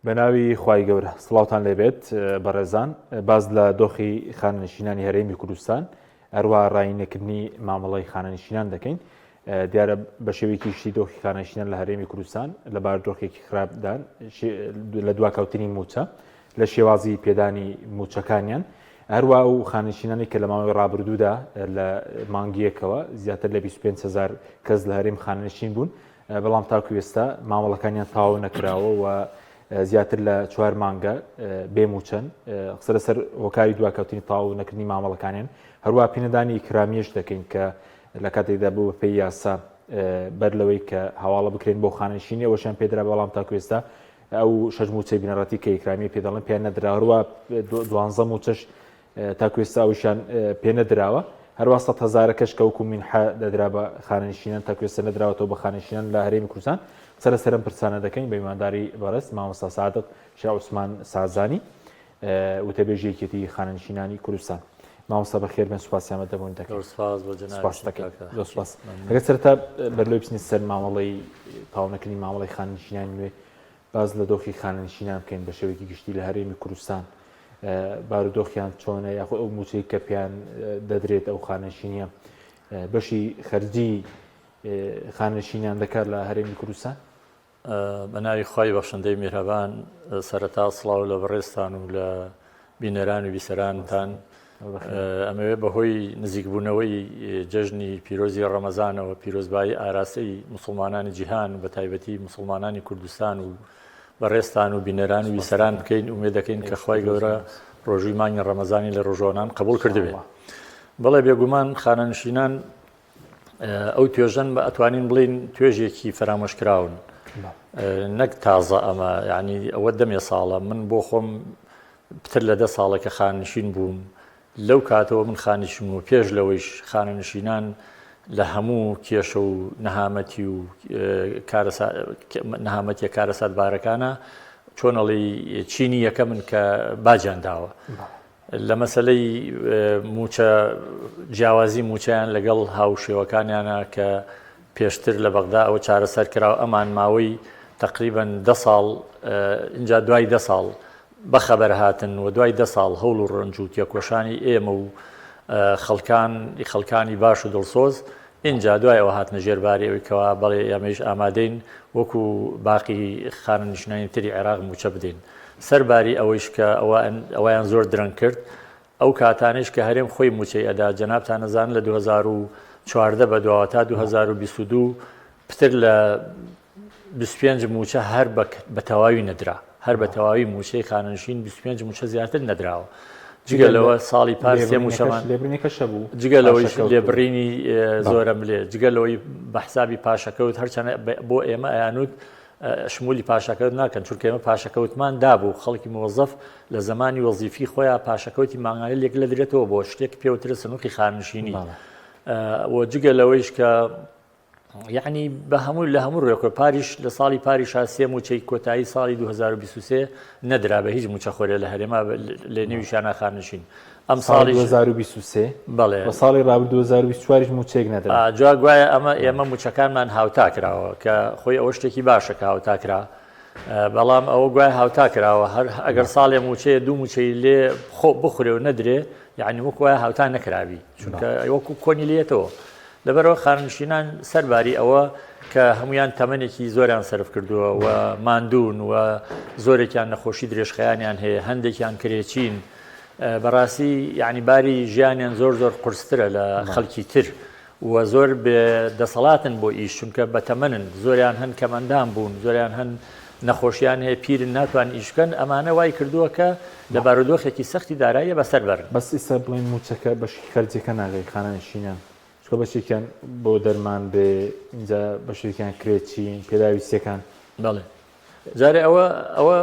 بەناوی خوای گەورە سڵاوتان لێبێت بەڕێزان باز لە دۆخی خانەنشینانی هەرێمی کوردستان هەروە ڕاینەکردنی مامەڵەی خانەنشینان دەکەین دیارە بە شێوەیەکی شتی دۆخی خانەنشینان لە هەرێمی کوردستان لەبار دۆخێکی خراپدان لە دواکەوتنی موچە لە شێوازی پێدانی موچەکانیان هەروە و خانەنشینانی کە لە ماوەی ڕابردوودا لە مانگیەکەوە زیاتر لە 25,000 کەس لە هەرێم خانەنشین بوون بەڵام تاکو ئێستا مامەڵەکانیان تاو نەکراوە و زیاتر لە 4 مانگە بێموچەن قسە لەسەر هۆکاری دواکەوتنی تاو نەکردنی مامەڵەکانیان هەروە پینەدانی کرامیش دەکەین کە لە کاتێکدا بوو بە پێی یاسا بەر لەوەی کە هەواڵە بکرێن بۆ خانەنشینی ئەوەشیان پێدرا بەڵام تاکو ئێستا ئەو 6 موچەی بنەڕەتی کە ئیکرامی پێ دەڵێن پێیان نەدرا هەروە 12 موچەش تاکو ئێستا ئەوشیان پێ نەدراوە هەروە 100,000 کەش کە وەکو مینحە دەدرا بە خانەنشینان تاکو ئێستا نەدراوەتەوە بە خانەنشینان لە هەرێمی کوردستان سەر سەرم پرسانە دەکەین بە ئیمانداری بەڕست مامۆستا سعادق شێخ عوسمان سازانی وتەبێژی یەکێتی خانەنشینانی کوردستان مامۆستا بەخێر بن سوپاسیامە دەبوون دەکەین سپاس ئەگەر سەرەتا بەرلۆی بچین سەر مامەڵەی تاونەکردنی مامەڵەی خانەنشینان نوێ باز لە دۆخی خانەنشینان بکەین بە شێوەیەکی گشتی لە هەرێمی کوردستان بارودۆخیان چۆنە یاخۆ ئەو موچەی کە پێیان دەدرێت ئەو خانەنشینیە بەشی خەرجی خانەنشینیان دەکات لە هەرێمی کوردستان بەناوی خوای بەخشندەی میهرەبان سەرەتا سڵاو لە بەڕێستان و لە بینەران و بیسەرانتان ئەمەوێ بەهۆی نزیکبوونەوەی جەژنی پیرۆزی ڕەمەزانەوە پیرۆزبایی ئاراستەی مسلمانانی جیهان بە تایبەتی مسلمانانی کوردستان و بەڕێستان و بینەران و بیسەران بکەین ومێ دەکەین کە خوای گەورە ڕۆژووی مانگی ڕەمەزانی لە ڕۆژۆنان قبول کردبێت بەڵێ بێگومان خانەنشینان ئەو توێژەن بە ئەتوانین بڵین توێژێکی فەرامۆشکراون نەک تازە ئەمە یعنی ئەوە دەمێ ساڵە من بۆ خۆم پتر لە 10 ساڵێکە خانەنشین بووم لەو کاتەوە من خانەنشین و پێش لەوەیش خانەنشینان لە هەموو کێشە و نەهامەتی و نەهامەتیە کارەساتبارەکانە چۆنەڵی چینی یەکە من کە باجیان داوە لە مەسلەی موچە جیاوازی موچیان لەگەڵ هاوشێوەکانیانە کە پێشتر لە بەغدا ئەوە چارەسەر کراوە ئەمان ماوەی تقریباً 10 ساڵ اینجا دوای 10 ساڵ بەخەبەر هاتن و دوای 10 ساڵ هەوڵ و ڕەنج و تێکۆشانی ئێمە و خەڵکانی باش و دڵسۆز اینجا دوای ئەوە هاتنە ژێرباری ئەوەی کەوا بەڵێ ئێمەش ئامادەین وەکو باقی خانەنشینانی تری عێراق موچە بدەین سەرباری ئەوەیش کە ئەویان زۆر درەنگ کرد ئەو کاتانش کە هەرێم خۆی موچەی ئەدا جەنابتان نەزانن لە 2014 بە دواوە تا 2022 پتر لە 25 موچە هەر بە تەواوی نەدرا هەر بە تەواوی موچەی خانەنشین 25 موچە زیاتر نەدراوە جگە لەوە ساڵی پارسێ موچەمان جگە لەوەی لێبڕینی زۆرم لێ جگە لەوەی بە حسابی پاشەکەوت هەرچەنە بۆ ئێمە ئەیانوت شمولی پاشەکەوت ناکەن چونکە ئێمە پاشەکەوتمان دابوو خەڵکی موەزەف لە زمانی وەزیفی خۆیان پاشەکەوتی مانگانە لێک لە درێتەوە بۆ شتێک پێوترە سنووقی خانەنشینی و جگە لەوەیش کە یعنی بە هەموو لە هەموو ڕێکۆ پاریش لە ساڵی پاریشا سێ موچەی کۆتایی ساڵی 2023 نەدرا بە هیچ موچە خۆرێ لە هەرێما لە نێویشانە خانەنشین ئەم ساڵی 2023 بەڵێ بە ساڵی ڕابردوو 2024 موچێک نەدرا جا گوایە ئێمە موچەکانمان هاوتا کراوە کە خۆی ئەوە شتێکی باشە کە هاوتا کرا بەڵام ئەوە گوای هاوتا کراوە هەر ئەگەر ساڵێ موچەیە دوو موچەی لێ خۆ بخورێ و نەدرێ یعنی وەک وایە هاوتا نەکراوی چونکە وەکو کۆنی لێتەوە لەبەرەوە خانەنشینان سەرباری ئەوە کە هەمویان تەمەنێکی زۆریان سەرف کردووە و ماندوون و زۆرێکیان نەخۆشی درێژخەیانیان هەیە هەندێکیان کرێچین بەڕاستی یعنی باری ژیانیان زۆر قورسترە لە خەڵکی تر و زۆر دەسەڵاتن بۆ ئیش چونکە بەتەمەنن زۆریان هەن کەمەندان بوون زۆریان هەن نەخۆشیان هەیە پیرن ناتوان ئیشکەن ئەمانە وای کردووە کە لە بارودۆخێکی سەختی داراییە بەسەر بەرن بەس ئێستا بڵین موچەکە بەشی خەرجەکە ناگەی خانەنشینان چکە بەشێکیان بۆ دەرمان بێ اینجا بەشێکیان کرێچین پێداویستەکان بەڵێ جارێ ئەوە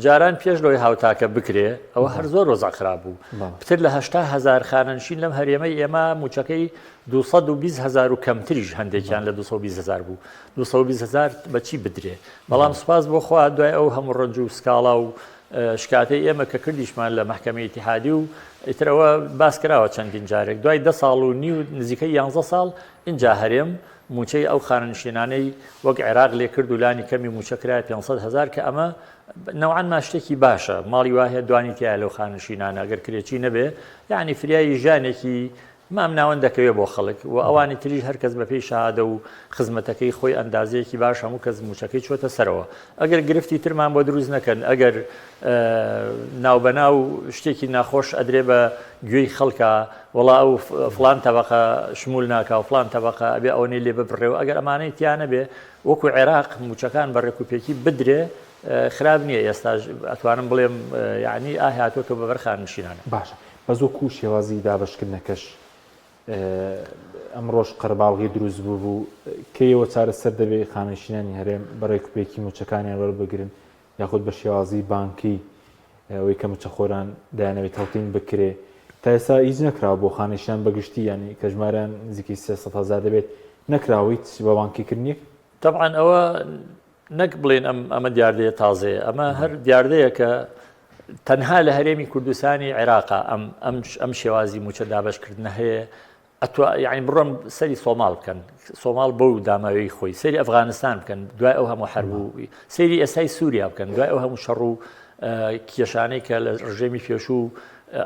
جاران پێش لەوەی هاوتاکە بکرێ ئەوە هەر زۆر ڕۆزا خراپ بوو پتر لە 80,000 خانەنشین لەم هەرێمەی ئێمە موچەکەی 220,000 و کەمتریش هەندێکیان لە 220,000 بوو 220,000 بەچی بدرێ بەڵام سوپاس بۆ خوا دوای ئەو هەموو ڕەنج و سکاڵا و شکاتەی ئێمە کە کردیشمان لە مەحکەمەی ئیتیحادی و ئیترەوە باس کراوە چەندین جارێک دوای 10 ساڵ و نیو نزیکەی 11 ساڵ اینجا هەرێم موچەی ئەو خانەنشینانەی وەک عێراق لێ کرد و لانی کەمی موچەکرای 500,000 کە ئەمە نەوعان ماشتێکی باشە ماڵی وایە دوانی تایە لەو خانەنشینانە ئەگەر کرێکی نەبێ یعنی فریایی ژانێکی مام ناوەند دەکەوێت بۆ خەڵک و ئەوانی تریش هەرکەس بە پێی شادە و خزمەتەکەی خۆی ئەندازەیەکی باش هەموو کەس موچەکەی چۆتە سەرەوە ئەگەر گرفتی ترمان بۆ دروست نەکەن ئەگەر ناوبەناو شتێکی ناخۆش ئەدرێ بە گوێی خەڵکە وڵا ئەو فلان تەبەقە شمول ناکە و فلان تەبەقە ئەبێ ئەوەی لێ ببڕێەوە ئەگەر ئەمانەی تیانە بێ وەکو عێراق موچەکان بە ڕێکوپێکی بدرێ خراپ نییە ئێستا ئەتوانم بڵێم یعنی ئاهاتۆکە بە بەرخاننشینانە باشە بە زۆکو شێوازی دابشکردنەکەش ئەمڕۆژ قەرباڵغی دروست بوو کەیەوە چارەسەر دەبێت خانەنشینانی هەرێم بەڕێکوپێکی موچەکانیان وەربگرن یاخود بە شێوازی بانکی ئەوەی کە موچەخۆران دایانەوێت هەڵتین بکرێ تا ئێستا هیچ نەکراوە بۆ خانەنشینان بەگشتی ینی کە ژمارەیان نزیکەی 300,000 دەبێت نەکراویت بە بانکیکردنیەک طبعاً ئەوە نەک بڵێن ئەمە دیاردەیە تازەیە ئەمە هەر دیاردەیە کە تەنها لە هەرێمی کوردستانی عێراقا ئەم شێوازی موچە دابشکردنە هەیە یعنی بڕۆم سەری سۆماڵ بکەن سۆماڵ بەو داماوەی خۆی سەری ئەفغانستان بکەن دوای ئەو هەموو هەربوو سەری ئێستای سووریا بکەن دوای ئەو هەموو شەڕ و کێشانەی کە لە ڕژێمی پێشوو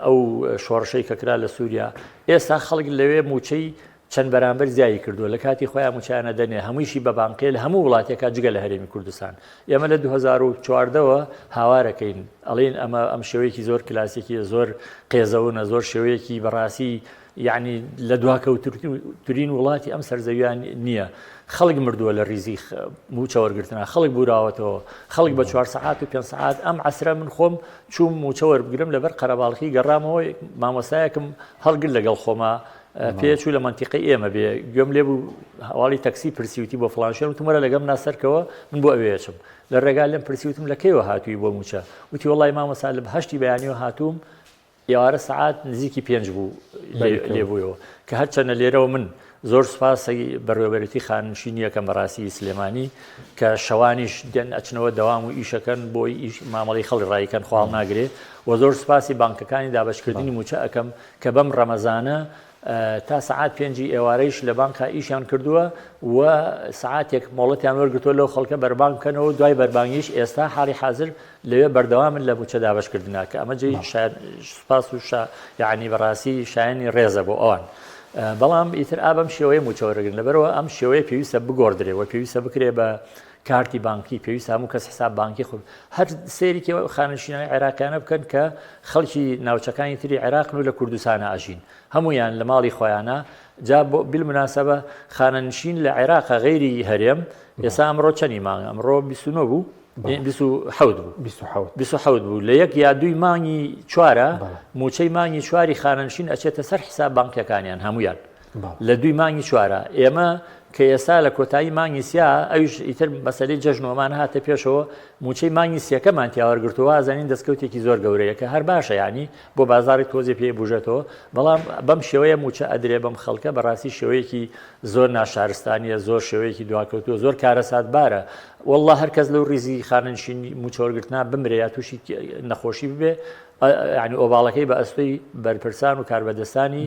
ئەو شۆڕشەی کە کرا لە سووریا ئێستا خەڵک لەوێ موچەی چەند بەرامبەر زیایی کردووە لە کاتی خۆیان موچیانە دەنێ هەموویشی بە بانقێ لە هەموو وڵاتێکا جگە لە هەرێمی کوردستان ئێمە لە 2014ەوە هاوارەکەین ئەڵێن ئەم شێوەیەکی زۆر کلاسیکی زۆر قێزەونە زۆر شێوەیەکی بەڕاستی یعنی لە دواکەوتترین وڵاتی ئەم سەرزەویان نییە خەڵک مردووە لە ریزی موچە وەرگرتنە خەڵک بوراوەتەوە خەڵک بە 4 ساعات و 5 ساعات ئەم عەسرە من خۆم چوم موچە وەربگرم لەبەر قەرەباڵغی گەڕامەوە مامۆستایەکم هەڵگر لەگەڵ خۆمە پێچوو لە منتیقی ئێمە بێ گوێم لێ بوو هەواڵی تەکسی پرسیوتی بۆ فڵانشێن وتمەرە لەگەم ناسەرکەوە من بۆ ئەوەیەچم لە ڕێگا لێم پرسیوتم لە کەیەوە هاتووی بۆ موچە وتی وەڵای مامۆستا لە هەشتی بەیانیەوە هاتووم ئێوارە سەعات نزیکی 5 بوو لێبوویەوە کە هەرچەنە لێرەوە من زۆر سوپاسی بەڕێوەبەرەتی خاننشینیەکەم بەڕاستی سلێمانی کە شەوانیش دێن ئەچنەوە دەوام و ئیشەکەن بۆی مامەڵی خەڵی ڕایەکەن خواڵ ناگرێت و زۆر سوپاسی بانکەکانی دابشکردنی موچە ئەەکەم کە بەم ڕەمەزانە تا ساعات 5 ئێوارەیش لە بانکا ئیشیان کردووە و ساعاتێک مۆڵەتیان وەرگتووە لەو خەڵکە بەربانکەنەوە دوای بەربانگیش ئێستا حاڵی حاضر لەوێ بەردەوامن لە موچە دابشکردنا کە ئەمە جێی سوپاس و یعنی بەڕاستی شایانی ڕێزە بۆ ئەوان بەڵام ئیتر ئابم شێوەیە موچە وەرگرن لەبەرەوە ئەم شێوەیە پێویستە بگۆڕدرێەوە پێویستە بکرێ بە کارتی بانکی پێویست هەموو کەس حساب بانکی خۆ هەر سێریکەوە خانەنشینانی عێراقیانە بکەن کە خەڵکی ناوچەکانی تری عێراقن و لە کوردستانە ئاژین هەمویان لە ماڵی خۆیانە جا بالمناسبە خانەنشین لە عێراقە غەیری هەرێم ئێستا ئەمڕۆ چەندی مانگە ئەمڕۆ 29 بوو 27 بوو لە یەک یا دوی مانگی چوارە موچەی مانگی چواری خانەنشین ئەچێتە سەر حساب بانکیەکانیان هەمویان لە دوی مانگی چوارە ئێمە کە ئێستا لە کۆتایی مانگی سیا ئەوش ئیتر مەسەلەی جەژنۆمان هاتە پێشەوە موچەی مانگی سیەکەمان تیاوەرگرتووە ئازانین دەستکەوتێکی زۆر گەورەیە کە هەر باشە ینی بۆ بازاری تۆزێ پێ بژێتەوە بەڵام بەم شێوەیە موچە ئەدرێ بەم خەڵکە بەڕاستی شێوەیەکی زۆر ناشارستانیە زۆر شێوەیەکی دواکەوتووە زۆر کارەسات بارە والله هەرکەس لەو ریزی خانەنشینی موچە وەرگرتنا بمرێ یا تووشی نەخۆشی ببێ ینی ئۆباڵەکەی بە ئەستۆی بەرپرسان و کاربەدەستانی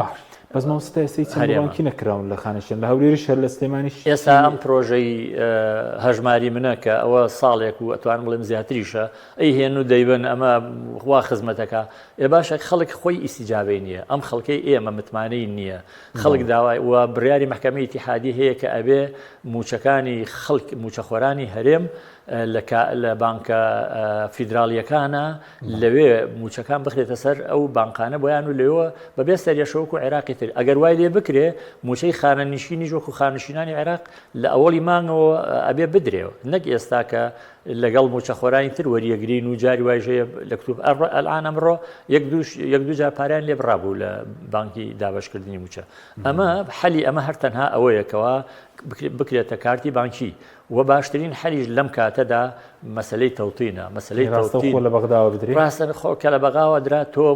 بەس مامۆستا ئێستای چەند بانکی نەکراون لە خانەنشین لە هەولێریش هەر لە سلێمانیش ئێستا ئەم پرۆژەی هەژماری منە کە ئەوە ساڵێک و ئەتوان بڵێم زیاتریشە ئەی هێن و دەیبن ئەمە وا خزمەتەکە ێ باشە خەڵک خۆی ئیسیجابەی نییە ئەم خەڵکەی ئێمە متمانەی نییە خەڵک داوای و بڕیاری محکەمەی ئیتیحادی هەیە کە ئەبێ موچەکانی خەڵک موچەخۆرانی هەرێم لە بانکە فیدراالیەکانە لەوێ موچەکان بخرێتە سەر ئەو بانکانە بۆیان و لێوە بەبێ سەریەشەوەکو عێراقی تر ئەگەر وای لێ بکرێ موچەی خانەنشینی وەکو خانەنشینانی عێراق لە ئەوەڵی مانگەوە ئەبێ بدرێەوە نەک ئێستا کە لەگەڵ موچەخۆرانی تر وەریەگرین و جاری وایژەیە لە کتوب ئەلعان ئەمڕۆ یەک دوو جار پاریان لێ بڕابوو لە بانکی دابشکردنی موچە ئەمە حەلی ئەمە هەر تەنها ئەوەیەکەوە بکرێتە کارتی بانکی و باشترین حەلیش لەم کاتەدا مەسلەی تەوتینە مەسلەی تەوتین لە بەغداوە بدرێ ڕاستە کە لە بەغاوە درا تۆ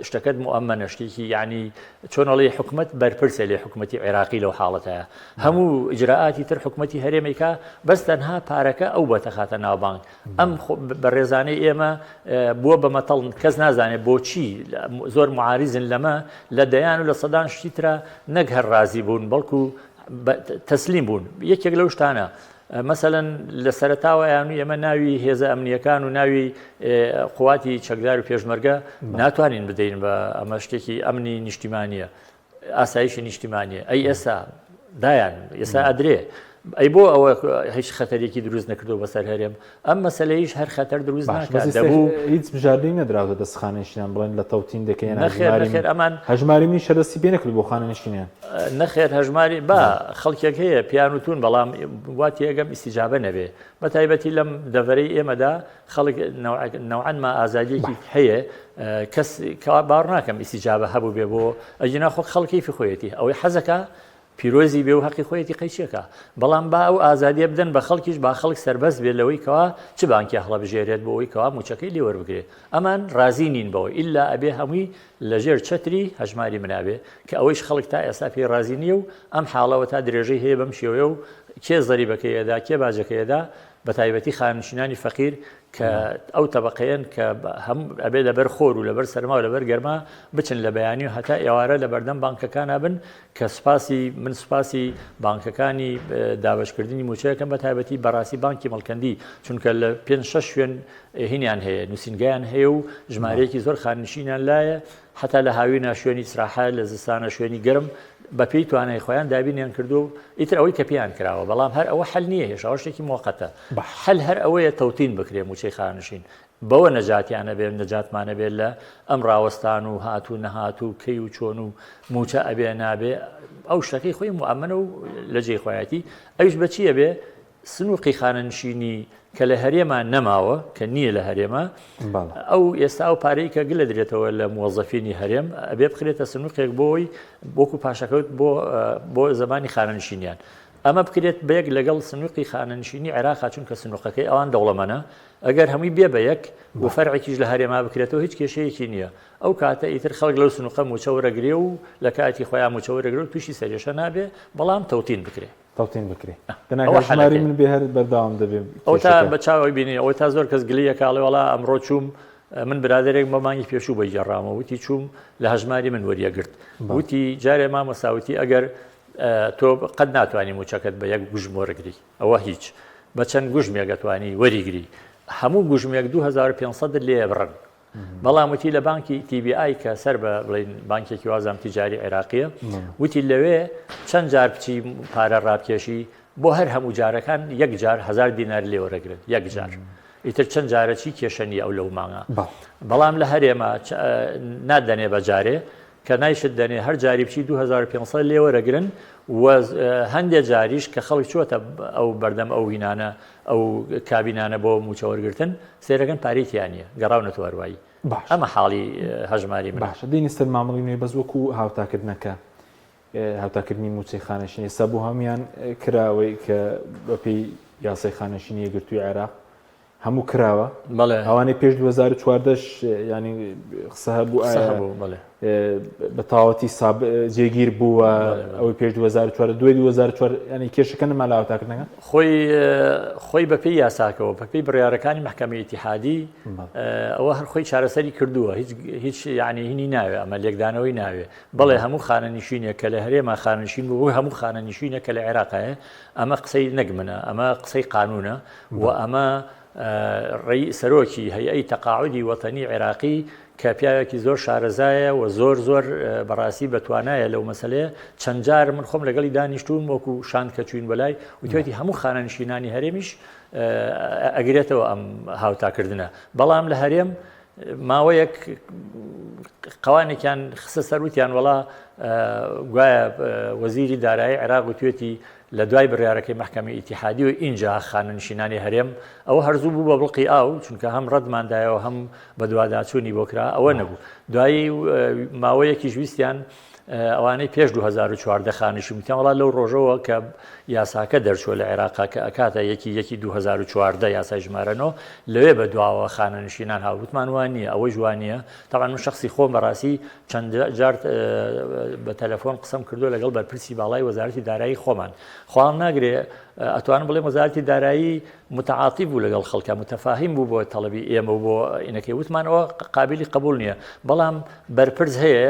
شتەکەت مؤەمەنە شتێکی یعنی چۆنەڵی حکومەت بەرپرسە لێ حکومەتی عێراقی لەو حاڵەتەیە هەموو ئیجراءاتی تر حکومەتی هەرێمێکا بەس تەنها پارەکە ئەو بەتەخاتە ناو بانک ئەم بەڕێزانەی ئێمە بووە بە مەتەڵ کەس نازانێت بۆچی زۆر معارزن لەمە لە دەیان و لە سەدان شتی ترە نەک هەر ڕازی بوون بەڵکو تەسلیم بوون یەکێک لەو شتانە مەسەلەن لە سەرەتاوە یان ئێمە ناوی هێزە ئەمنیەکان و ناوی قواتی چەکدار و پێشمەرگە ناتوانین بدەین بە ئەمە شتێکی ئەمنی نیشتیمانیە ئاسایشی نیشتیمانیە ئەی ئێستا دایان ئێستا ئەدرێ ئەی بۆ ئەوە هیچ خەتەرێکی دروست نەکردو بەسەر هەرێم ئەم مەسلەیش هەر خەتەر دروست ناکات دەبوو هیچ بژاردەی نەدراوە دەستخانەشیان بڵێن لە تەوتین دەکەین نەخێر ئەمان هەژماری شەدەستی پێ نەکرد بۆ خانەنشینیان نەخێر هەژماری با خەڵکێک هەیە پیانوتون بەڵام واتی ئەگەم ئیسیجابە نەبێ بە تایبەتی لەم دەڤەرەی ئێمەدا خەڵک نەوعانما ئازادیەکی هەیە کەس باڕ ناکەم ئیسیجابە هەبوو بێ بۆ ئەجینا خۆ خەڵکی فخۆیەتی ئەوەی حەزەکە پیرۆزی بێ و حەقی خۆیەتی قەیچێکە بەڵام با ئەو ئازادیە بدەن بە خەڵکیش با خەڵک سەربەست بێت لەوەی کەوا چ بانکی هەڵە بژێرێت بۆ ئەوی کەوا موچەکەی لێ وەربگرێت ئەمان رازی نین بەوەی ئللا ئەبێ هەمووی لەژێر چەتری هەژماری منابێ کە ئەوەیش خەڵک تا ئێستا پێی رازی نییە و ئەم حاڵەوە تا درێژەی هەیە بەم شێوەیە و کێ زەریبەکەیەدا کێ باجەکەیەدا بە تایبەتی خانشینانی فەقیر کە ئەو تەبقەیەن کە هەم ئەبێ لەبەر خۆر و لەبەر سەرما و لەبەر گەرما بچن لە بەیانی و هەتا ئێوارە لە بەردەم بانکەکان بن کە من سوپاسی بانکەکانی دابشکردنی موچەکەم بە تایبەتی بەڕاستی بانکی مەڵکەندی چونکە لە 5-6 شوێن هینیان هەیە نووسنگیان هەیە و ژمارەیەکی زۆر خانشینیان لایە حتا لە هاوینە شوێنی سراحە لە زستانە شوێنی گەرم بەپێی توانای خۆیان دابینیان کردو و ئیتر ئەوەی کە پیان کراوە بەڵام هەر ئەوە حل نییە هێشاوە شتێکی موقەتە حل هەر ئەوەیە تەوتین بکرێ موچەی خانشین بەوە نەجاتیانە بێ نەجاتمانە بێت لە ئەم ڕاوەستان و هاتوو نەهات و کەی و چۆن و موچە ئەبێ نابێ ئەو شتەکەی خۆی موامنە و لە جێی خۆیەتی ئەوش بەچیە بێ سنووقی خانەنشینی کە لە هەرێمان نەماوە کە نییە لە هەرێمە ئەو ئێستا و پارەی کە گلە درێتەوە لە موەزەفینی هەرێم ئەبێ بخرێتە سنووقێک بۆی بۆکو پاشەکەوت بۆ زمانی خانەنشینیان ئەمە بکرێت بەیەک لەگەڵ سنووقی خانەنشینی عێراقا چونکە سنووقەکەی ئەوان دەوڵەمەنە ئەگەر هەمووی بێ بە یەک بۆ فەرعێکیش لە هەرێما بکرێتەوە هیچ کێشەیەکی نییە ئەو کاتە ئیتر خەڵک لەو سنووقە موچە وەرەگرێ و لە کاتی خۆیان موچە وەرەگرێ و تووشی سەرێشە نابێ بەڵام تەوتین بکرێ تەوتین بکرێ دەناژماری من بێ هەر بەردەوام دەبێ ئەو تا بە چاوی بینی ئەوەی تا زۆر کەس گلیە کاڵێ وەڵا ئەمڕۆ چووم من برادێک مەمانی پێشوو بە جێڕامە وتی چووم لە هەژماری من وەریەگرت وتی جارێ مامۆساوتی ئەگەر تۆ قەت ناتوانانی موچەکەت بە یەک گوژم وەرەگری ئەوە هیچ بە چەند گوژمێک دەتوانی وەریگری هەموو گوژمێک 2500 لێ بڕن بەڵام وتی لە بانکی TBI کە سەر بە بڵین بانکێکی وازام تیجاری عێراقیە وتی لەوێ چەند جار بچی پارە ڕابکێشی بۆ هەر هەموو جارەکان یەک جار 1000 دینار لێ وەرەگرن یەک جار ئیتر چەند جارەچی کێشەنی ئەو لەو مانگە بەڵام لە هەرێمە نادەنێ بە جارێ کە نایشت دەنێ هەر جاری بچی 2500 لێ وەرەگرن و هەندێک جاریش کە خەڵک چۆتە ئەو بەردەم ئەو هینانە ئەو کابینانە بۆ موچە وەرگرتن سێرەکەن پارێکیانە گەڕاونەتە وەروایی ئەمە حاڵی هەژماری باشە دەینستر مامەڵی نوێ بەس وەکو هاوتاکردنەکە هاوتاکردنی موچەی خانەشین ئێستا بۆ هەمیان کراوەی کە بەپێی یاسای خانەشینی یەکگرتووی عێراق هەموو کراوە ئەوانەی پێش 2014 ینی قسە هەبوو بە تاوەتی جێگیر بووە ئەوەی پێش 2004 دوای 2004 ینی کێشەکە نەما لە هاوتاکردنەکە خۆی بەپێی یاساکەوە بەپێی بڕیارەکانی محکەمەی ئیتیحادی ئەوە هەر خۆی چارەسەری کردووە هیچ یعنی هینی ناوێ ئەمە لێکدانەوەی ناوێ بەڵێ هەموو خانەنشینێک کە لە هەرێما خانەنشین بوو هەموو خانەنشینێک کە لە عێراقایە ئەمە قسەی نەگمنە ئەمە قسەی قانونە و ئەمە سەرۆکی هەیئەی تەقاعودی وەتەنی عێراقی کە پیاوێکی زۆر شارەزایە و زۆر بەڕاستی بەتوانایە لەو مەسەلەیە چەند جار من خۆم لەگەڵی دانیشتوم وەکو شان کە چوین بەلای وتوێتی هەموو خانەنشینانی هەرێمیش ئەگرێتەوە ئەم هاوتاکردنە بەڵام لە هەرێم ماوەیەک قوانێکیان خسە سەروتیان وڵا گوایە وەزیری دارایی عێراق وتوێتی لە دوای بڕیارەکەی محکەمەی ئیتیحادی و ئینجا خانەنشینانی هەرێم ئەوە هەرزوو بوو بە بڵقی ئاو چونکە هەم ڕەتماندایەوە هەم بە دوواداچوونی بۆ کرا ئەوە نەبوو دوایی ماوەیەکی ویستیان ئەوانەی پێش 2014 خانشین وتیان وڵا لەو ڕۆژەوە کە یاساکە دەرچووە لە عێراقا کە ئەکاتە یەکی 2014 یاسای ژمارەنەوە لەوێ بە دواوە خانەنشینان هاوتمان وان نییە ئەوەی جوانیە تاوان من شخصی خۆم بەڕاستی چەند جار بە تەلەفۆن قسەم کردو لەگەڵ بەرپرسی باڵای وەزارەتی دارایی خۆمان خۆڵام ناگرێ ئەتوانم بڵێم وەزارەتی دارایی متعاطی بوو لەگەڵ خەڵکە متەفاهیم بوو بۆ تەڵەبی ئێمە و بۆ ئینەکەی وتمانەوە قابلی قبول نییە بەڵام بەرپرس هەیە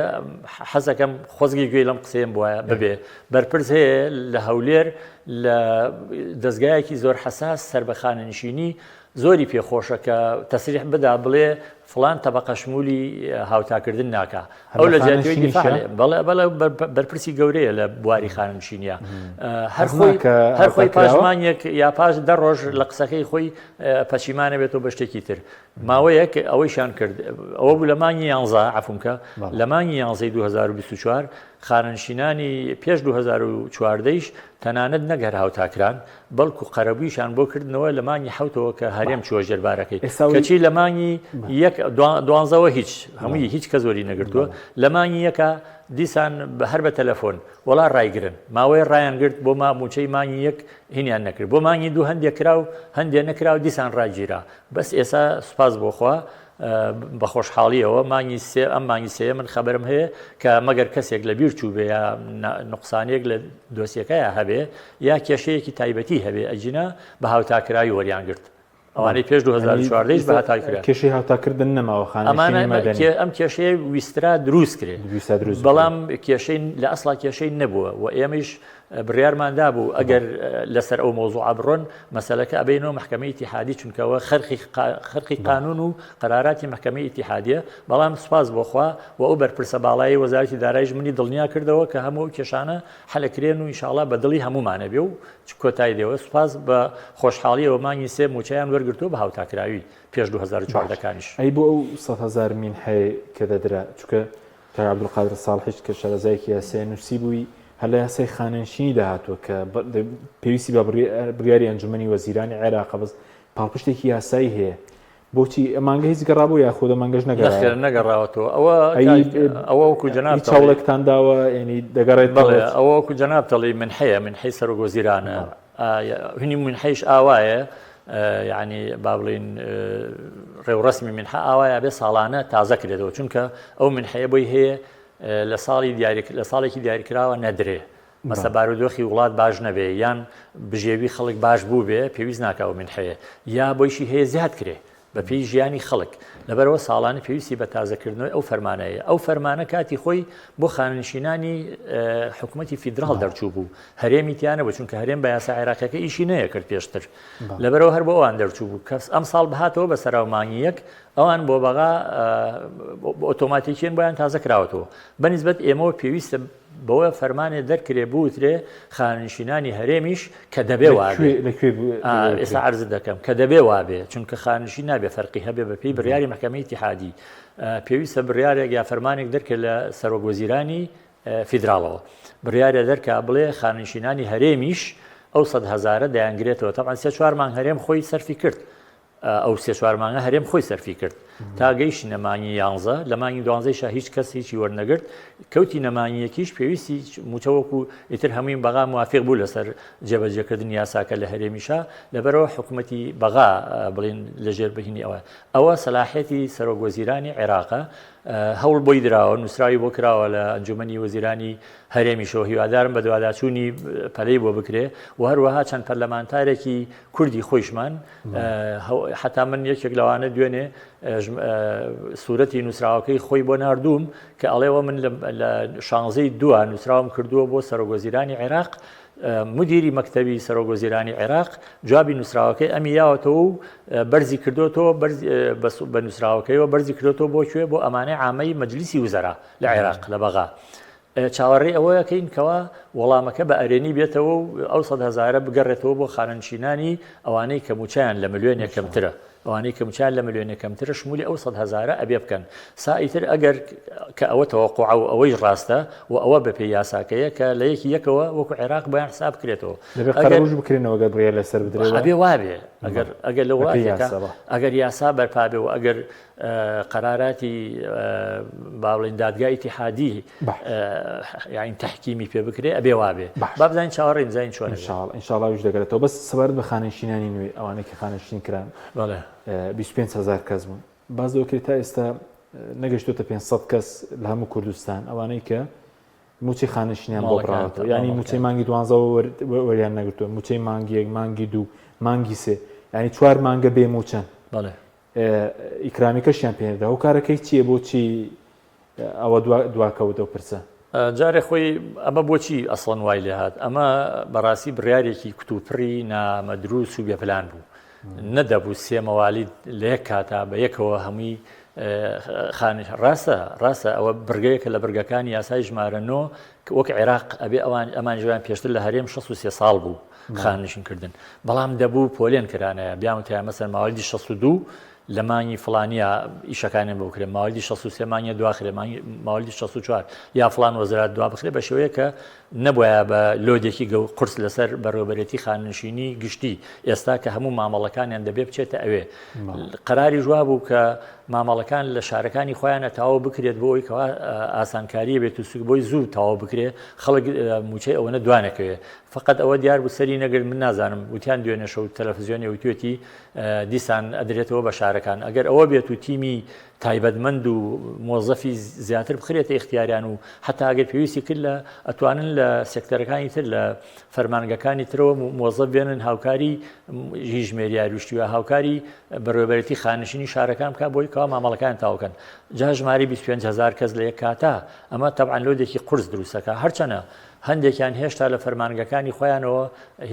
حەزەکەم خۆزگی گوێی لەم قسەیەم وایە ببێ بەرپرس هەیە لە هەولێر لە دەستگایەکی زۆر حەساس سەر بە خانەنشینی زۆری پێخۆشە کە تەسریح بدا بڵێ فلان تەبەقە شمولی هاوتاکردن ناکە ئەو لە جیاتەوەی دیفاع بەڵێ بەرپرسی گەورەیە لە بواری خانەنشینیە هەر خۆی پاشمانێک یا پاش دە ڕۆژ لە قسەکەی خۆی پەشیمانە بێتەوە بە شتێکی تر ماوەیەک ئەوەیشان کرد ئەوە بوو لە مانگی 11 عەفومکە لە مانگی 11 2024 خانەنشینانی پێش 2014ش تەنانەت نەگەر هاوتاکران بەڵکو قەرەبوویشان بۆ کردنەوە لە مانگی حوتەوە کە هەرێم چووە ژێربارەکەی کەچی لە مانگی دوانزەوە هیچ کە زۆری نەگرتووە لە مانگی یەکە دیسان هەر بە تەلەفۆن وەڵا ڕایگرن ماوەی ڕایان گرت بۆ موچەی مانگی یەک هینیان نەکرد بۆ مانگی دوو هەندێک کرا و هەندێک نەکرا و دیسان ڕاگیرا بەس ئێستا سوپاس بۆخوا بە خۆشحاڵیەوە مانگی سێ ئەم مانگی سێ من خەبەرم هەیە کە مەگەر کەسێک لە بیر چوو بێ یا نقصانێک لە دۆسیەکەیە هەبێ یا کێشەیەکی تایبەتی هەبێ ئەجینا بە هاوتاکراوی وەریان گرت ئەوانەی پێش 2014 بە هاتاکرا کێشەی هاوتاکردن نەماوە خانەنشینی مەدەنی ئەم کێشەیە ویسترا دروست کرێ بەڵام کێشەی لە ئەسڵا کێشەی نەبووە و ئێمەش بڕیارماندا بوو ئەگەر لەسەر ئەو مۆزوع بڕۆن مەسەلەکە ئەبێنەوە محکەمەی ئیتیحادی چونکەوە خەرقی قانون و قەراراتی محکەمەی ئیتیحادیە بەڵام سوپاس بۆخوا و ئەو بەرپرسە باڵایی وەزارەتی داراییش منی دڵنیا کردەوە کە هەموو کێشانە حەلەکرێن و ئینشاڵڵا بە دڵی هەمومانە بێ و کۆتایی دێەوە سوپاس بە خۆشحاڵیەوە مانگی سێ موچەیان وەرگرتووە بە هاوتاکراوی پێش 2014کانیش ئەی بۆ ئەو 100,000 مین هەیە کە دەدرا چونکە کە عەبدولقادر ساڵحیش کە شارەزایەکی یاسای نووسی بووی هەر لە یاسای خانەنشینی داهاتووە کە پێویستی بە بڕیاری ئەنجومەنی وەزیرانی عێراق بەس پاڵپشتێکی یاسایی هەیە بۆچی ئەمانگە هیچ گەڕابوو یا خۆ دەمانگەش نەگەڕاوەتەوە ئەوە وەکو جەناب چاوڵێکتان داوە ینی دەگەڕێت بەڵێ ئەوە وەکو جەناب تەڵی من هەیە من حەی سەرۆک وەزیرانە هینی من حەیش ئاوایە یعنی با بڵین ڕێوڕسمی منحە ئاوایە بێ ساڵانە تازە کرێتەوە چونکە ئەو من حەیە بۆی هەیە لە ساڵێکی دیاریکراوە نەدرێ مەسە بارودۆخی وڵات باش نەبێ یان بژێوی خەڵک باش بوو بێ پێویست ناکاو من حەیە یا بۆیشی هەیە زیاد کرێ بە پێی ژیانی خەڵک لەبەرەوە ساڵانە پێویستی بە تازەکردنەوەی ئەو فەرمانەیە ئەو فەرمانە کاتی خۆی بۆ خانەنشینانی حکوومەتی فیدراڵ دەرچوو بوو هەرێمی تیانە بوو چونکە هەرێم بە یاسا عێراقەکە ئیشی نەیەکرد پێشتر لەبەرەوە هەر بۆ ئەوان دەرچوو بوو کەس ئەم ساڵ بهاتەوە بە سەراومانگی یەک ئەوان بۆ بەغا ئۆتۆماتیکیان بۆیان تازە کراوەتەوە بەنسبەت ئێمەوە پێویستە بەوە فەرمانێ دەرکرێ بووترێ خانەنشینانی هەرێمیش کە دەبێ وابێ ئێستا عەرز دەکەم کە دەبێ وابێ چونکە خانەنشین نابێ فەرقی هەبێ بە پێی بڕیاری محکەمەی ئیتیحادی پێویستە بڕیارێک یا فەرمانێک دەرکرێت لە سەرۆک وەزیرانی فیدراڵەوە بڕیارە دەرکا بڵێ خانەنشینانی هەرێمیش ئەو 100,000 دەیانگرێتەوە تەبعاً 3-4 مانگ هەرێم خۆی سەرفی کرد ئەو 3-4 مانگە هەرێم خۆی سەرفی کرد تا گەیشتی نەمانی 11 لە مانگی 12 هیچ کەس هیچی وەرنەگرت کەوتی نەمانی یەکیش پێویستی موچەوەکو ئیتر هەمووی بەغا موافق بوو لەسەر جێبەجێکردنی یاساکە لە هەرێمیشا لەبەرەوە حکوومەتی بەغا بڵین لەژێر بهینی ئەوە سەلاحێتی سەرۆک وەزیرانی عێراقە هەوڵ بۆی دراوە نووسراوی بۆ کراوە لە ئەنجومەنی وەزیرانی هەرێمیشەوە هیوادارم بە دوواداچوونی پەلەی بۆ بکرێ و هەروەها چەند پەرلەمانتارێکی کوردی خۆیشمان حتا من یەکێک لەوانە دوێنێ سوورەتی نووسراوەکەی خۆی بۆ ناردووم کە ئەڵێەوە من لە 16ی دووە نووسراوم کردووە بۆ سەرۆک وەزیرانی عێراق مدیری مەکتەبی سەرۆک وەزیرانی عێراق جوابی نووسراوەکەی ئەمی یاوەتەوە و بەرزی کردوتەوە بە نووسراوەکەیەوە بەرزی کردوتەوە بۆ کوێ بۆ ئەمانەی عامەی مەجلیسی وزەرا لە عێراق لە بەغا چاوەڕێی ئەوەیەکەین کەوا وەڵامەکە بە ئەرێنی بێتەوە و ئەو 100,000 بگەڕێتەوە بۆ خانەنشینانی ئەوانەی کە موچیان لە ملیۆن یەکەمترە ئەوانەی کە موچیان لە ملیۆن یەکەمترە شمولی ئەو 100,000 ئەبێ بکەن سائیتر ئەگەر کە ئەوە تەوەقوع و ئەوەی ڕاستە و ئەوە بە پێی یاساکەیە کە لە یەکی یەکەوە وەکو عێراق بۆیان حساب بکرێتەوە قەرەبوش بکرێنەوە گە بڕیار لەسەر بدرێت ئەبێ وابێ ئەگەر لە وڵاتێکە ئەگەر یاسا بەرپا بێ و ئەگەر قەراراتی باڵین دادگای ئیتیحادی یعنی تحکیمی پێ بکرێ ئەبێ وابێ با بزانین چاوەڕێین زین چۆن ئینشاءڵڵا وش دەگەرێتەوە بەس سەبارەت بە خانەنشینانی نوێ ئەوانەی کە خانەنشین کران 25,000 کەس بوون باز دەوکرێت تا ئێستا نەگەشتوتە 500 کەس لە هەموو کوردستان ئەوانەی کە موچەی خانشینیان بۆ بڕاتەوە ینی موچەی مانگی 12 وەریان نەگرتووە موچەی مانگیەک مانگی 2 مانگی 3 ینی 4 مانگە بێ موچەن ئیکرامیکەشیان پێێندا و کارەکەی چییە بۆچی ئەوە دواکەوتە و پرسە جارێ خۆی ئەمە بۆچی ئەسڵەن وای لێ هات ئەمە بەڕاستی بڕیارێکی کتوپڕی نامەدروس و بێپلان بوو نەدەبوو سێ مەوالی لە یەک کاتا بە یەکەوە هەمووی ڕاستە ئەوە برگەیەکە لە برگەکانی یاسای ژمارە 9 وەک عێراق ئەبێ ئەمان ژیان پێشتر لە هەرێم 63 ساڵ بوو خاننشینکردن بەڵام دەبوو پۆلێن کرانەیە بیاوتیان مەسەر ماوەڵی 62 لە مانگی فڵانیە ئیشەکانیان بۆ بکرێن ماوەڵی 63 مانگە دواخرێ ماوەڵی 64 یا فڵان وەزارات دوا بخرێ بە شێوەیە کە نەبووە بە لۆدێکی قورس لەسەر بەڕێوەبەرێتی خاننشینی گشتی ئێستا کە هەموو مامەڵەکانیان دەبێ بچێتە ئەوێ قەراری جواب بوو کە مامەڵەکان لە شارەکانی خۆیانە تاوا بکرێت بۆ ئەوی کەوا ئاسانکاریە بێت و سوک بۆی زوو تاوا بکرێ خەڵک موچەی ئەوەنە دوانەکەوێ فقط ئەوە دیار بوو سەری نەگرت من نازانم وتیان دوێنێ شەو تەلەڤیزیۆنی وتوێتی دیسان ئەدرێتەوە بە شارەکان ئەگەر ئەوە بێت و تیمی تایبەتمەند و مۆزەفی زیاتر بخرێتە اختیاریان و حتا ئەگەر پێویستی کرد لە ئەتوانن لە سێکتەرەکانی تر لە فەرمانگەکانی ترەوە مۆزەف بێنن هاوکاری ژمێریای روشتیوە هاوکاری بەڕێوەبەرێتی خانشینی شارەکان بکە بۆی کەوا مامەڵەکان تاوکەن جا ژماری 25,000 کەس لە یەک کاتا ئەمە تەبعاً لۆدێکی قورس دروستەکە هەرچەنە هەندێکیان هێشتا لە فەرمانگەکانی خۆیانەوە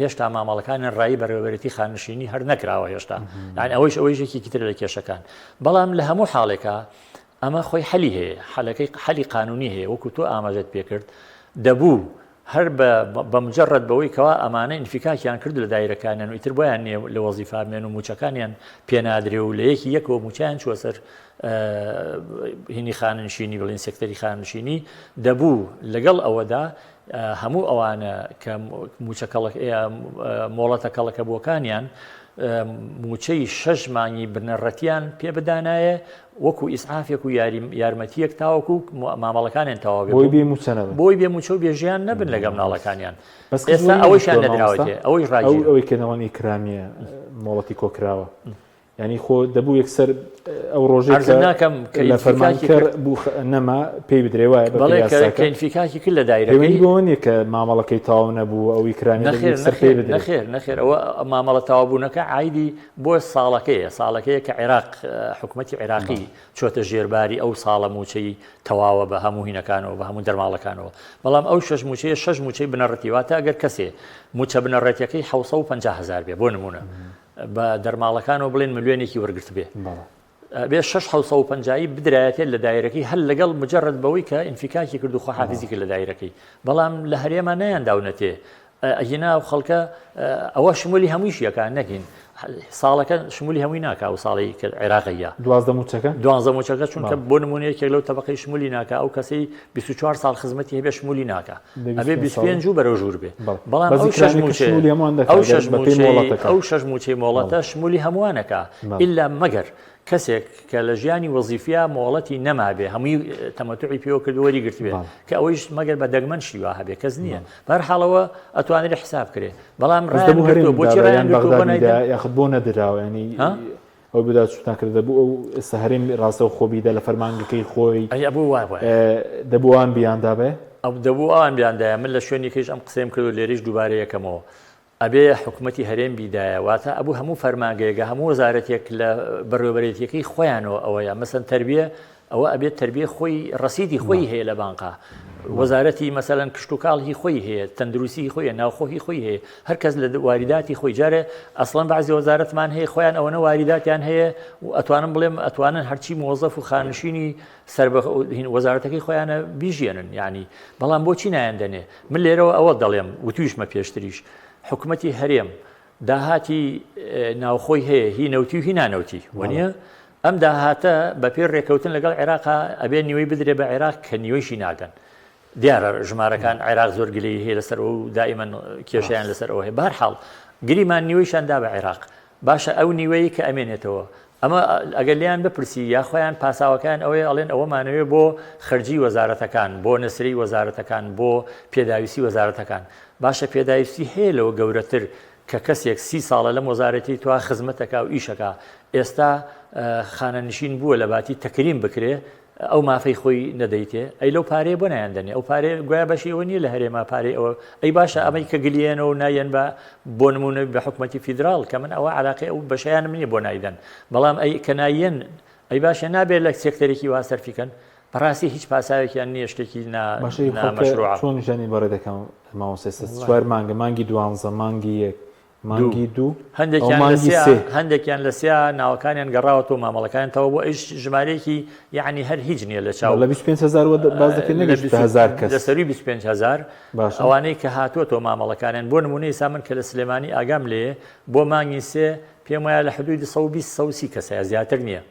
هێشتا مامەڵەکانی ڕایی بەڕێوەبەرێتی خانشینی هەر نەکراوە هێشتا یان ئەوەیشێکی تر لە کێشەکان بەڵام لە هەموو حاڵێکە ئەمە خۆی حەلی هەیە حەلی قانونی هەیە وەکو تۆ ئاماژەت پێکرد دەبوو هەر بە مجرد بەوەی کەوا ئەمانە ئینفیکاکیان کرد لە دایرەکانیان و ئیتر بۆیان نییە لە وەزیفامێن و موچەکانیان پێنادرێ و لە یەکەوە موچیان چوە سەر هینی خاننشینی بڵین سێکتەری خاننشینی دەبوو لەگەڵ ئەوەدا هەموو ئەوانە کە مۆڵەتە کەڵەکە بۆکانیان موچەی 6 مانگی بنەڕەتیان پێ بدانایە وەکو ئیسعافێک و یارمەتیەک تاوەکو مامەڵەکانیان تەواو بۆی بێ موچە و بێژیان نەبن لەگەڵ مناڵەکانیان ئێستا ئەوەیشیان نەدراوەتێ ئەوەی ئەوەی کەنەوەی کرامیە مۆڵەتی کۆکراوە ینی خۆ دەبوو یەکسەر ئەو ڕۆژێک ناکەم لە فەرمانکەر نەما پێی بدرێ وایە بەڵێکەنفیکاکی کرد لە دایرەکەی بۆنیە کە مامەڵەکەی تاو نەبوو ئەوی کرانی نەخێر ئەوە مامەڵە تاوابوونەکە عیدی بۆ ساڵەکەیە کە عێراق حکوومەتی عێراقی چۆتە ژێرباری ئەو ساڵە موچەی تەواوە بە هەموو هینەکانەوە بە هەموو دەرماڵەکانەوە بەڵام ئەو 6 موچەیە 6 موچەی بنەڕەتی واتە ئەگەر کەسێ موچە بنەڕەتیەکەی 750,000 بێ بۆ نمونە بە دەرماڵەکانەوە بڵێن ملیۆنێکی وەرگرت بێ 650 بدرایەتێت لە دایرەکەی هەل لەگەڵ مجرد بەوەی کە ئینفیکاکی کرد و خۆحافیزی کرد لە دایرەکەی بەڵام لە هەرێمە نەیانداونەتێ ئەهینا و خەڵکە ئەوە شمولی هەموویشیەکان نەکەین ساڵەکە شمولی هەمووی ناکە و ساڵی عێراقیە 12 موچەکە چونکە بۆ نمونەیەکێک لەو تەبقەی شمولی ناکە ئەو کەسەی 24 ساڵ خزمەتی هەبێ شمولی ناکە ئەبێ 25 و بەرەو ژوور بێ بەڵام ئەو 6 موچەی مۆڵەتە شمولی هەمووانەکە ئیلا مەگەر کەسێک کە لە ژیانی وەزیفیا مۆڵەتی نەمابێ هەمووی تەمەتوعی پێوە کردوەری گرتوێ کە ئەوەیش مەگەر بە دەگمەن شیوا هەبێ کەس نییە بەرحاڵەوە ئەتوانێت حساب کرێ بەڵام بۆچی یاخت بۆ نەدراوە ینی ئەو بدا چوتانکرد دەبوو ئەو ئێستا هەرێم ڕاستە و خۆبیدا لە فەرمانگەکەی خۆی دەبوو ئەوان بیاندا بێ ئەو دەبوو ئەوان بیاندایە من لە شوێنێکیش ئەم قسەیم کرد و لێرەش دووبارە یەکەمەوە ئەبێ حکوومەتی هەرێم بیدایە واتە ئەبوو هەموو فەرمانگەیەکە هەموو وەزارەتێک لە بەڕێوەبەرێتیەکەی خۆیانەوە ئەوەیە مەسەن تەربیە ئەوە ئەبێت تەربیە خۆی ڕەسیدی خۆی هەیە لە بانقا وەزارەتی مەسەلەن کشت و کاڵی خۆی هەیە تەندروستی خۆیە ناوخۆی خۆی هەیە هەرکەس لە واریداتی خۆی جارێ ئەسڵەن بەعزی وەزارەتمان هەیە خۆیان ئەوەنە واریداتیان هەیە و ئەتوانم بڵێم ئەتوانن هەرچی مۆزەف و خانشینی وەزارەتەکەی خۆیانە بیژێنن یعنی بەڵام بۆچی نایەندەنێ من لێرەوە ئەوە دەڵێم وتویشمە پێشتریش حکوومەتی هەرێم داهاتی ناوخۆی هەیە هی نەوتی و هی نانەوتی وانە ئەم داهاتە بە پێ ڕێکەوتن لەگەڵ عێراقا ئەبێ نیوەی بدرێ بە عێراق کە نیوەیشی ناگەن دیارە ژمارەکان عێراق زۆر گلەی هەیە لەسەر و دائیمەن کێشیان لەسەر ئەوە هەیە بەرحاڵ گریمان نیوەیشاندا بە عێراق باشە ئەو نیوەیە کە ئەمێنێتەوە ئەمە ئەگەر لیان بپرسی یا خۆیان پاساوەکان ئەوەیە ئەڵێن ئەوەمانەوێ بۆ خەرجی وەزارەتەکان بۆ نەسری وەزارەتەکان بۆ پێداویستی وەزارەتەکان باشە پێداویستی هەیە لەوە گەورەتر کە کەسێک 30 ساڵە لەم وەزارەتی تووا خزمەتەکە و ئیشەکە ئێستا خانەنشین بووە لە باتی تەکریم بکرێ ئەو مافەی خۆی نەدەیتێ ئەی لەو پارەیە بۆ نایاندنێ ئەو پارێ گویا بەشیەوە نیە لە هەرێما پارەی ئەوە ئەی باشە ئەمەی کە گلیێنەوە نایەن بۆ نمونە بە حکوومەتی فیدرال کە من ئەوە علاقی ئەو بەشیان منی بۆ نایدەن بەڵام ئەی کە نایەن ئەی باشە نابێت لە سێکتەرێکی وا سەرفیکەن بەڕاستی هیچ پاساوێکیان نییە شتێکی نامەشروع. چۆن ژانی بەڕێ دەکەم ماوەسێ چوار مانگە مانگی دوانزە مانگی یەک مانگی دوو هەندێکیان لە سیا ناوەکانیان گەڕاوەوە مامەڵەکانتەوە بۆ ئەیش ژمارەیەکی یعنی هەر هیچ نییە لە چاو لە 25,000 باز دەکەن هزار کەس لە سەروی 25,000 ئەوانەی کە هاتووەتەوە مامەڵەکانیان بۆ نمونەی ئێستا من کە لە سلێمانی ئاگام لێ بۆ مانگی سێ پێم وایە لە حدودی 120 کەسە زیاتر نییە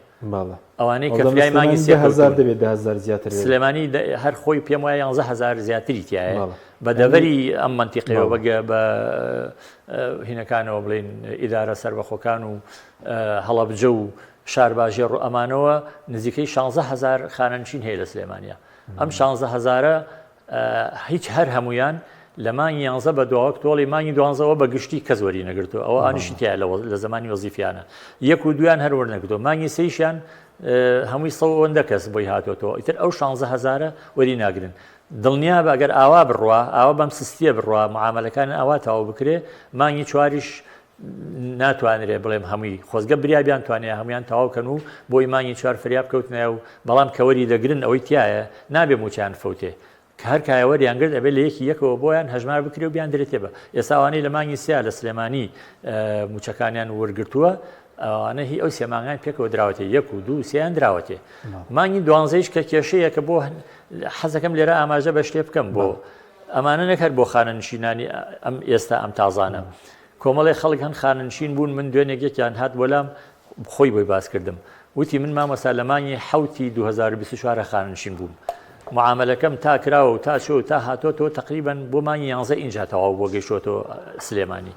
ئەوانەی کە فریای مانگی 3,000 دەبێت 10,000 زیاتر سلێمانی هەر خۆی پێم وایە 11,000 زیاتری تایە بە دەڤەری ئەم منتیقەوە بەگە بە هینەکانەوە بڵین ئیدارە سەربەخۆکان و هەڵەبجە و شارباژێر و ئەمانەوە نزیکەی 16,000 خانەنشین هەیە لە سلێمانیا ئەم 16,000 هیچ هەر هەمویان لە مانگی 11 بە دواوەک تۆڵی مانگی 12ەوە بە گشتی کەس وەری نەگرتو ئەوە ئانیشی تایە لە زمانی وەزیفیانە یەک و دویان هەر وەرنەگرتو مانگی سەیشیان هەمووی 100 کەس بۆی هاتوۆتەوە ئیتر ئەو 16,000 وەری ناگرن دڵنیا بە ئەگەر ئاوا بڕوا ئاوا بەم سستیە بڕوا معاملەکان ئاوا تاوا بکرێ مانگی چواریش ناتوانرێ بڵێم هەمووی خۆزگە بریابیان توانێت هەمویان تەواوکەن و بۆی مانگی چوار فریاب کەوتنایە و بەڵام کەوەری دەگرن ئەوەی تایە نابێ موچیان فەوتێ کە هەر کایەوەریان گرت ئەبێ لە یەکەوە بۆیان هەژمار بکرێ و بیان درێتێ بە ئێستاوانەی لە مانگی سیا لە سلێمانی موچەکانیان وەرگرتووە ئەوانە هی ئەو سێمانگان پێکەوە دراوەتێ یەک و دوو سیان دراوەتێ مانگی دوانزەیش کە کێشەیە کە بۆ حەزەکەم لێرە ئاماژە بە شتێ بکەم بۆ ئەمانە نەکرد بۆ خانەنشینانی ئەم ئێستا ئەم تازانە کۆمەڵی خەڵک هەن خانەنشین بوون من دوێنێکێکیان هات بۆلام خۆی بۆی باس کردم وتی من مامەسا لە مانگی حوتی 2024 خانەنشین بووم معاملەکەم تا کراوە و تا چۆ تا هاتۆتەوە تقریبان بۆ مانگی 11 ئینجا تەواو بۆ گەیشتۆتەوە سلێمانی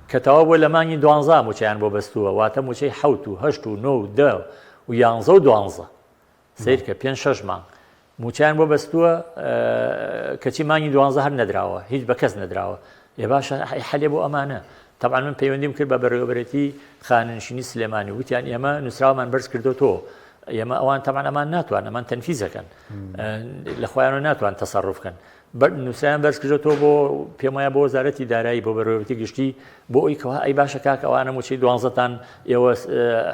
کە تەواو بۆ لە مانگی 12 موچیان بۆ بەستووە واتە موچەی 7 و 8 و 9 و 10 و 11 و 12 سیر کە 5-6 مانگ موچیان بۆ بەستووە کەچی مانگی 12 هەر نەدراوە هیچ بە کەس نەدراوە ێ باشە حەلێ بۆ ئەمانە طبعا من پەیوەندیم کرد بە بەڕێوەبەرەتی خانەنشینی سلێمانی وتیان ئێمە نووسراومان بەرز کردوتەوە ئێمە ئەوان تەمان ئەمان ناتوان ئەمان تەنفیزەکەن لە خۆیانەوە ناتوان تەسەڕوفکەن نووسیان بەرز کردوتەوە بۆ پێم وایە بۆ وەزارەتی دارایی بۆ بەڕێوەبەرەتی گشتی بۆ ئەوی کەوا ئەی باشە کاک ئەوانە موچەی 12تان ئێوە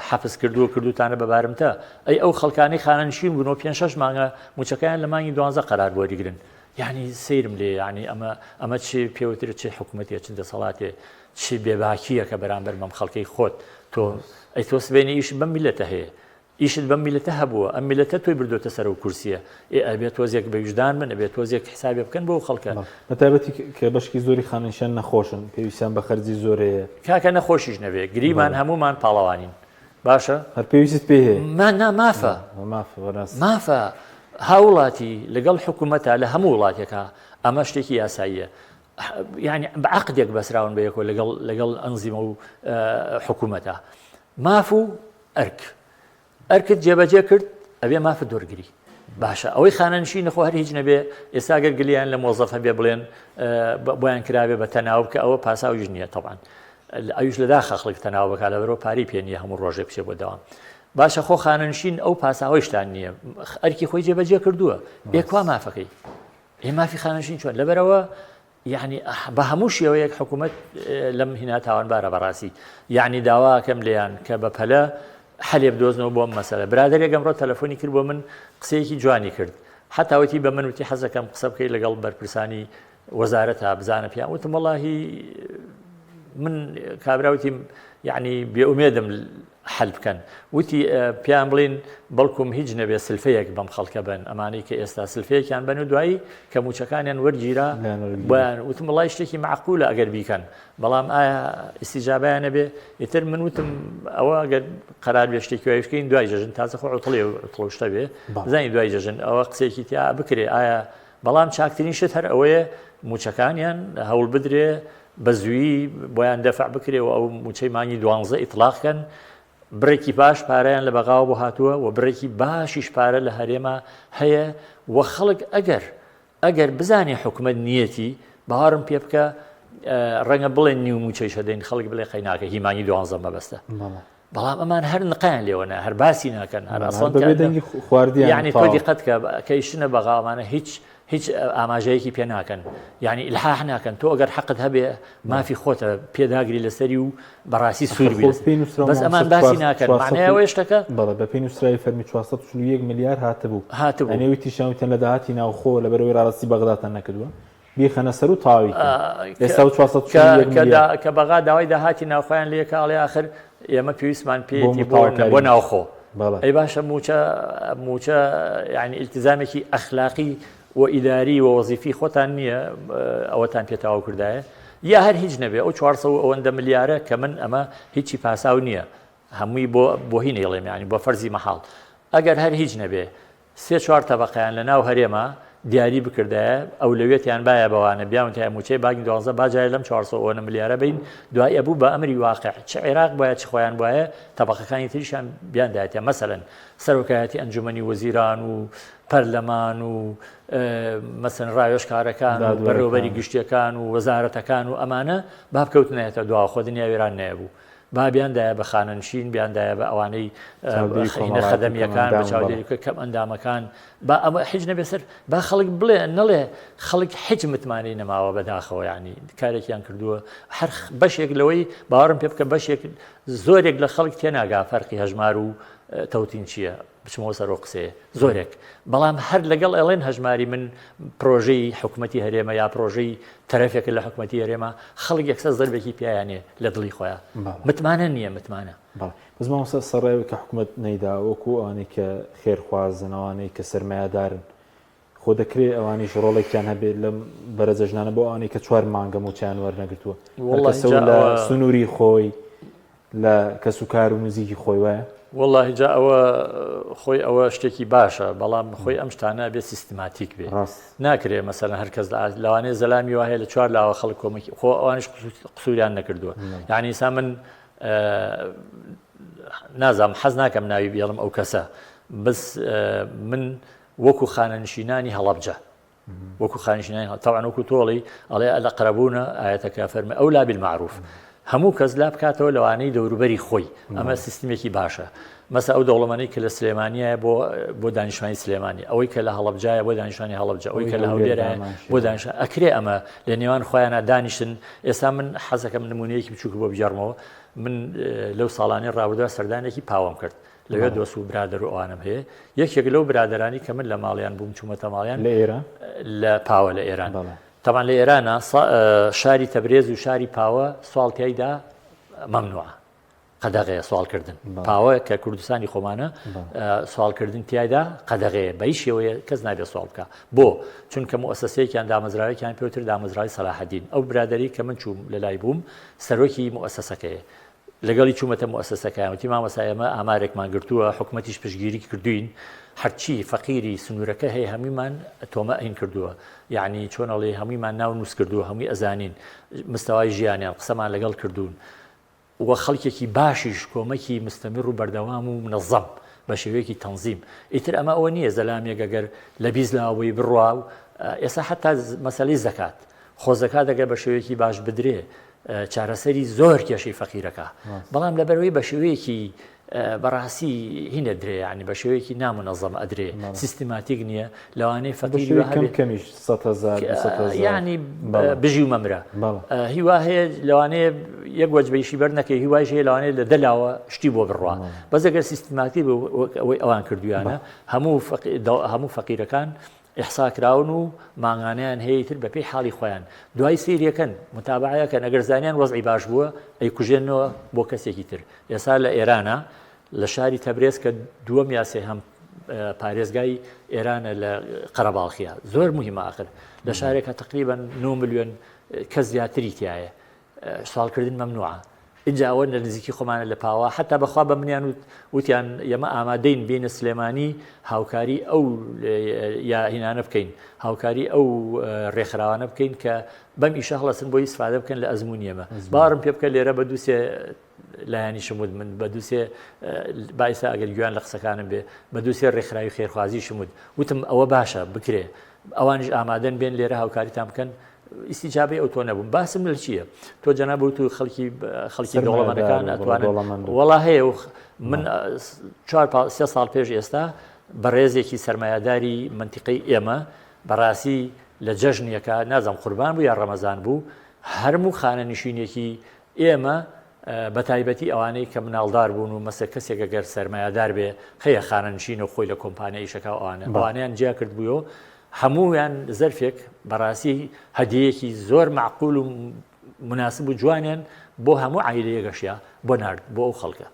حەفز کردوتانە بەبارمتە ئەی ئەو خەڵکانی خانەنشین بوونەوە 5-6 مانگە موچەکەیان لە مانگی 12 قەرار وەریگرن یعنی سیرم لێ یعنی ئەمە چی پێوتر چی حکوومەتێ چ دەسەڵاتێ چی بێباکیە کە بەرامبەر مەم خەڵکەی خۆت تۆ ئەی تۆ سبێنی ئیش بەم میلەتە هەیە ئیشت بەم میلەتە هەبووە ئەم میلەتە تۆی بردوتە سەر و کورسیە ئەبێت تۆزێک بە وجدان من ئەبێت تۆزێک حسابێ بکەن بۆ خەڵکە بەتایبەتی کە بەشکی زۆری خانەنشین نەخۆشن پێویستیان بە خەرجی زۆرەیە کاکە نەخۆشیش نەبێ گریمان هەمومان پاڵەوانین باشە هەر پێویست پێ هەیە مافە هاوڵاتی لەگەڵ حکوومەتە لە هەموو وڵاتێکە ئەمە شتێکی یاساییە یعنی بەعقدێک بەسراون بە یەکۆ لەگەڵ ئەنزیمە و حکوومەتە ماف و ئەرکت جێبەجێ کرد ئەبێ مافە دۆرگری باشە ئەوەی خانەنشین نەخۆ هەر هیچ نەبێ ئێستا گەر گلیان لە مۆزەفە بێ بڵێن بۆیان کرابێ بە تەناو بکە ئەوە پاساویش نییە تەبعاً ئەویش لەدا خەڵک تەناو بکات لەبەرەوە پاری پێ نییە هەموو ڕۆژێ بچێ بۆ دەوام باشە خۆ خانەنشین ئەو پاساویشتان نییە ئەرکی خۆی جێبەجێ کردووە بێکوا مافەکەی ئێ مافی خانەنشین چۆن لەبەرەوە یعنی بە هەموو شێوەیەک حکوومەت لەم هینا تاوانبارە بەڕاستی یعنی داواکەم لێیان کە بە پەلە حەلێ بدۆزنەوە بۆ ئەم مەسەلە برادێک ئەمڕۆ تەلەفۆنی کرد بۆ من قسەیەکی جوانی کرد حتاوەتی بە من وتی حەزەکەم قسە بکەی لەگەڵ بەرپرسانی وەزارەتە بزانە پیان وتم وەڵاهی من کابراوتی یعنی بێئومێدم حەل بکەن وتی پیان بڵین بەڵکوم هیچ نەبێ سلفەیەک بەم خەڵکە بن ئەمانەی کە ئێستا سلفەیەکیان بن و دوایی کە موچەکانیان وەرگیرا بۆیان وتم وڵای شتێکی معقولە ئەگەر بیکەن بەڵام ئایا ئیسیجابەیان نەبێ ئیتر من وتم ئەوە ئەگەر قەرار بێ شتێکی وای بکەین دوای جەژن تازە خۆ عوتڵێ شتە بێ زانی دوای جەژن ئەوە قسێکی تیا بکرێ ئایا بەڵام چاکترین شت هەر ئەوەیە موچەکانیان هەوڵ بدرێ بە زوویی بۆیان دەفع بکرێەوە ئەو موچەی مانگی 12 ئیطلاقکەن بڕێکی باش پارەیان لە بەغاوە بۆ هاتووە و بڕێکی باشیش پارە لە هەرێمە هەیە و خەڵک ئەگەر بزانێ حکومەت نیەتی باوەڕم پێ بکە ڕەنگە بڵێن نیو موچەی شەدەین خەڵک بڵێ قەیناکە هیمانی 12 مەبەستە بەڵام ئەمان هەر نقیان لێوەنا هەر باسی ناکەن هەر دەنگی خواردیان یعنی تۆ دیقەت کەیشتنە بەغاوانە هیچ ئاماژەیەکی پێ ناکەن یعنی ئیلحاح ناکەن تۆ ئەگەر حەقت هەبێ مافی خۆتە پێداگری لەسەری و بەڕاستی سوور بەس ئەمان باسی ناکەن معنەیە شتەکە بەڵێ بە پێی نووسراوی فەرمی 441 میلیارد هاتبوو ئەنێوی تیشاوتەن لە داهاتی ناوخۆ لە بەرەوەی ڕاستی بەغداتان نەکردووە بیخەنە سەر و تاوی ئێستا 441 میلیارد کە بەغا داوای داهاتی ناوخۆیان لێکە ئاڵێ آخر ئێمە پێویستمان پێیەتی بۆ ناوخۆ ئەی باشە موچە یعنی ئیلتیزامێکی ئەخلاقی و ئیداری و وەزیفی خۆتان نییە ئەوەتان پێتاوا کردایە یا هەر هیچ نەبێ ئەو 400 ئەوەندە ملیارە کە من ئەمە هیچی پاساو نییە هەمووی بۆ هی نێڵێم ینی بۆ فەرزی مەحاڵ ئەگەر هەر هیچ نەبێ 3-4 تەبەقەیان لە ناو هەرێمە دیاری بکردایە ئەو لەوێتیان باە بەوانە بیاونتای موچەی باگی 12 باجای لەم 400 ملیارە بین دوای ئەبوو بە ئەمری واقع چ عێراق باید چ خۆیان وایە تەبەقەکانی تریشان بیاندایەتە مەسەلەن سەرۆکایەتی ئەنجومەنی وەزیران و پەرلەمان و مەسەن ڕایۆشکارەکان و بەڕێوەبەری گشتیەکان و وەزارەتەکان و ئەمانە با بکەوتنایەتە دوا خۆ دنیا وێران نەبوو با بیاندایە بە خانەنشین بیاندایە بە ئەوانەی خەدەمیەکان بە چاودێریکە کەم ئەندامەکان با ئەمە هیچ نەبێسەر با خەڵک بڵێ نەڵێ خەڵک هیچ متمانەی نەماوە بەداخەوە ینی کارێکیان کردووە هەر بەشێک لەوەی باوەڕم پێ بکە بەشێک زۆرێک لە خەڵک تێناگا فەرقی هەژمار و تەوتین چییە بچمەوە سەرۆ قسەیە زۆرێک بەڵام هەر لەگەڵ ئەڵێن هەژماری من پرۆژەی حکوومەتی هەرێمە یا پرۆژەی تەرەفێک لە حکوومەتی هەرێمە خەڵک یەکسەر زەربێکی پیانێ لە دڵی خۆیان متمانە نییە متمانە بزمەوەسە سەڕێوی کە حکوومەت نەیدا وەکو ئەوانەی کە خێرخوازن ئەوانەی کە سەرمایهدارن خۆ دەکرێت ئەوانیش ڕۆڵێکیان هەبێت لەم بەرەجەژنانە بۆ ئەوانەی کە 4 مانگە موچیان وەرنەگرتووە لە سنووری خۆی لە کەسوکار و نزیکی خۆی وایە والله جا ئەوە خۆی ئەوە شتێکی باشە بەڵام خۆی ئەم شتانە بێ سیستماتیک بێ ناکرێت مەسەلەن هەرکەس لەوانەیە زەلامی وایە لە 4 لاوە خەڵک کۆمەکی خۆ ئەوانش قسووریان نەکردووە یعنی ئسا من نازام حەز ناکەم ناوی بێڵم ئەو کەسە بەس من وەکو خانەنشینانی هەڵەبجە وەکو خانشینانی تەواو وەکو تۆڵی ئەڵێ لە قرەبوونە ئاەتەکە فەرمە ئەولا بالمعروف هەموو کەس لا بکاتەوە لەوانەی دەوروبەری خۆی ئەمە سیستمێکی باشە مەسا ئەو دەوڵەمەنی کە لە سلێمانیایە بۆ دانیشتوانی سلێمانی ئەوەی کە لە هەڵەبجایە بۆ دانیشتوانی هەڵەبجە ئەوەی کە لە هەولێرایە بۆ دانیشت ئەکرێ ئەمە لە نێوان خۆیانە دانیشتن ئێستا من حەزەکەم نمونەیەکی بچووک بۆ بجارمەوە من لەو ساڵانی ڕابردووە سەردانێکی پاوام کرد لەوێ دۆست و برادر و ئەوانم هەیە یەکێک لەو برادرانی کە من لە ماڵیان بووم چوومەتە ماڵیان لە ئێران لە پاوە لە ئێران طبعا لە ئێرانە شاری تەبرێز و شاری پاوە سواڵتیایدا مەمنوعە قەدەغەیە سوالکردن پاوە کە کوردستانی خۆمانە سوالکردن تایدا قەدەغەیە بە هیچ شێوەیە کەس نابێت سوال بکە بۆ چونکە مؤسسەیەکیان دامەزراوەیەکیان پێوتر دامەزراوی سەلاحەدین ئەو برادەری کە من چووم لە لای بووم سەرۆکی مؤسسەکەیە لەگەڵی چوومەتە مؤسسەکەیان وتی مامەسا ئێمە ئامارێکمان گرتووە حکوومەتیش پشتگیری کردوین هەرچی فەقیری سنوورەکە هەیە هەموویمان تۆمە ئەین کردووە یعنی چۆنەڵێ هەموویمان ناو نووس کردووە هەمووی ئەزانین مستەوای ژیانیان قسەمان لەگەڵ کردوون وە خەڵکێکی باشیش کۆمەکی مستەمر و بەردەوام و منەظەم بە شێوەیەکی تەنظیم ئیتر ئەمە ئەوە نییە زەلامێک ئەگەر لە بیزلاوەی بڕوا و ئێستا حتا مەسەلەی زەکات خۆ زەکات ئەگەر بە شێوەیەکی باش بدرێ چارەسەری زۆر کێشەی فەقیرەکە بەڵام لەبەرەوەی بە شێوەیەکی بەڕاستی هینە درێ ینی بە شێوەیەکی نامنەظەم ئەدرێ سیستماتیک نییە لەوانەیە فەقیری ینی بژی و مەمرە هیوا هەیە لەوانەیە یەک وەجبەیشی بەر نەکەی هیوای هەیە لەوانەیە لە دەلاوە شتی بۆ بڕوا بەس ئەگەر سیستماتی ئەوەی ئەوان کردویانە هەموو فەقیرەکان ئیحساکراون و ماگانیان هەیەتر بە پێی حاڵی خۆیان دوای سیریەکەن متابعەکەن ئەگەر زانیان وەزعی باش بووە ئەی کوژێنەوە بۆ کەسێکی تر ئێستا لە ئێرانە لە شاری تەبرێز کە دووەم یاسێ هەم پارێزگای ئێرانە لە قەرەباڵخیا زۆر مهمە ئاخر لە شارێکە تقریبا 9 ملیۆن کەس زیاتری تایە سوالکردن مەمنوعە اینجا ئەوە لە نزیکی خۆمانە لە پاوە حتا بەخوا بە منیان وتیان ئێمە ئامادەین بینە سلێمانی هاوکاری ئەو یا هینانە بکەین هاوکاری ئەو ڕێکخراوانە بکەین کە بەم ئیشە هەڵەسن بۆی ئیسفادە بکەن لە ئەزمموی ئێمە باڕم پێ بکە لێرە بە دووسێ لایانی شمود من بە دووسێ بایسا ئەگەر گویان لە قسەکانم بێ بە دووسێ ڕێکخراوی خێرخوازی شمود وتم ئەوە باشە بکرێ ئەوانش ئامادەن بێن لێرە هاوکاریتان بکەن ئیسیجابەی ئەو تۆ نەبووم باسم لە چییە تۆ جەناب و خەڵکی دەوڵەمەندەکان ئەتوانن وەڵا هەیە من 4 ساڵ پێش ئێستا بەڕێزێکی سەرمایه‌داری منتیقەی ئێمە بەڕاستی لە جەژنیەکە نازەم قوربان بوو یا ڕەمەزان بوو هەرموو خانە نشینێکی ئێمە بە تایبەتی ئەوانەی کە مناڵدار بوون و مەسە کەسێک گەر سەرمایه‌دار بێ هەیە خانە نشین و خۆی لە کۆمپانیای ئیشەکە ئەوانیان جیا کرد بوویەوە هەموویان زەرفێک بەڕاستی هەدیەیەکی زۆر معقول و مناسب و جوانیان بۆ هەموو عایلەیە گەشتیا بۆ نارد بۆ ئەو خەڵکە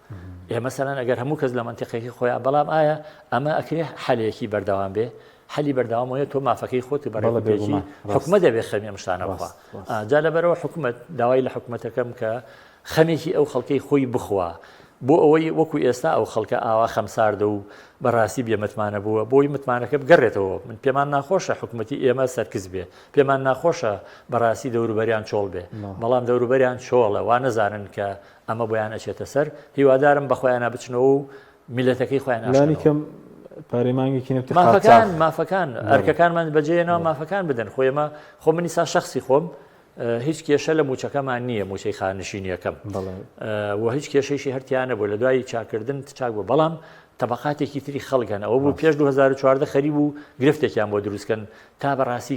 ئێمە مەسەلەن ئەگەر هەموو کەس لە منتیقەیەکی خۆیان بەڵام ئایا ئەمە ئەکرێ حەلەیەکی بەردەوام بێ حەلی بەردەوامەیە تۆ مافەکەی خۆت بەڕێوەپێکی حکومەت دەبێت خەمی ئەم شتانە بخوا جا لەبەرەوە حکومەت داوای لە حکومەتەکەم کە خەمێکی ئەو خەڵکەی خۆی بخوا بۆ ئەوەی وەکو ئێستا ئەو خەڵکە ئاوا خەمساردە و بەڕاستی بێمەتمانە بووە بۆی متمانەکە بگەڕێتەوە من پێمان ناخۆشە حکومەتی ئێمە سەرکز بێ پێمان ناخۆشە بەڕاستی دەوروبەریان چۆڵ بێ بەڵام دەوروبەریان چۆڵە وا نەزانن کە ئەمە بۆیان ئەچێتە سەر هیوادارم بەخۆیانە بچنەوە و میلەتەکەی خۆیان ناشکەم پارێمانگێکی مافەکان ئەرکەکانمان بەجێنەوە مافەکان بدەن خۆیمە خۆ منی سا شخصی خۆم هیچ کێشە لە موچەکەمان نییە موچەی خانشینیەکەم و هیچ کێشەیشی هەرتیانە بۆ لە دوای چاکردن چاک بوو بەڵام تەبقاتێکی تری خەڵگەن ئەوە بوو پێش 2014 خەریب و گرفتێکیان بۆ دروستکەن تا بەڕاستی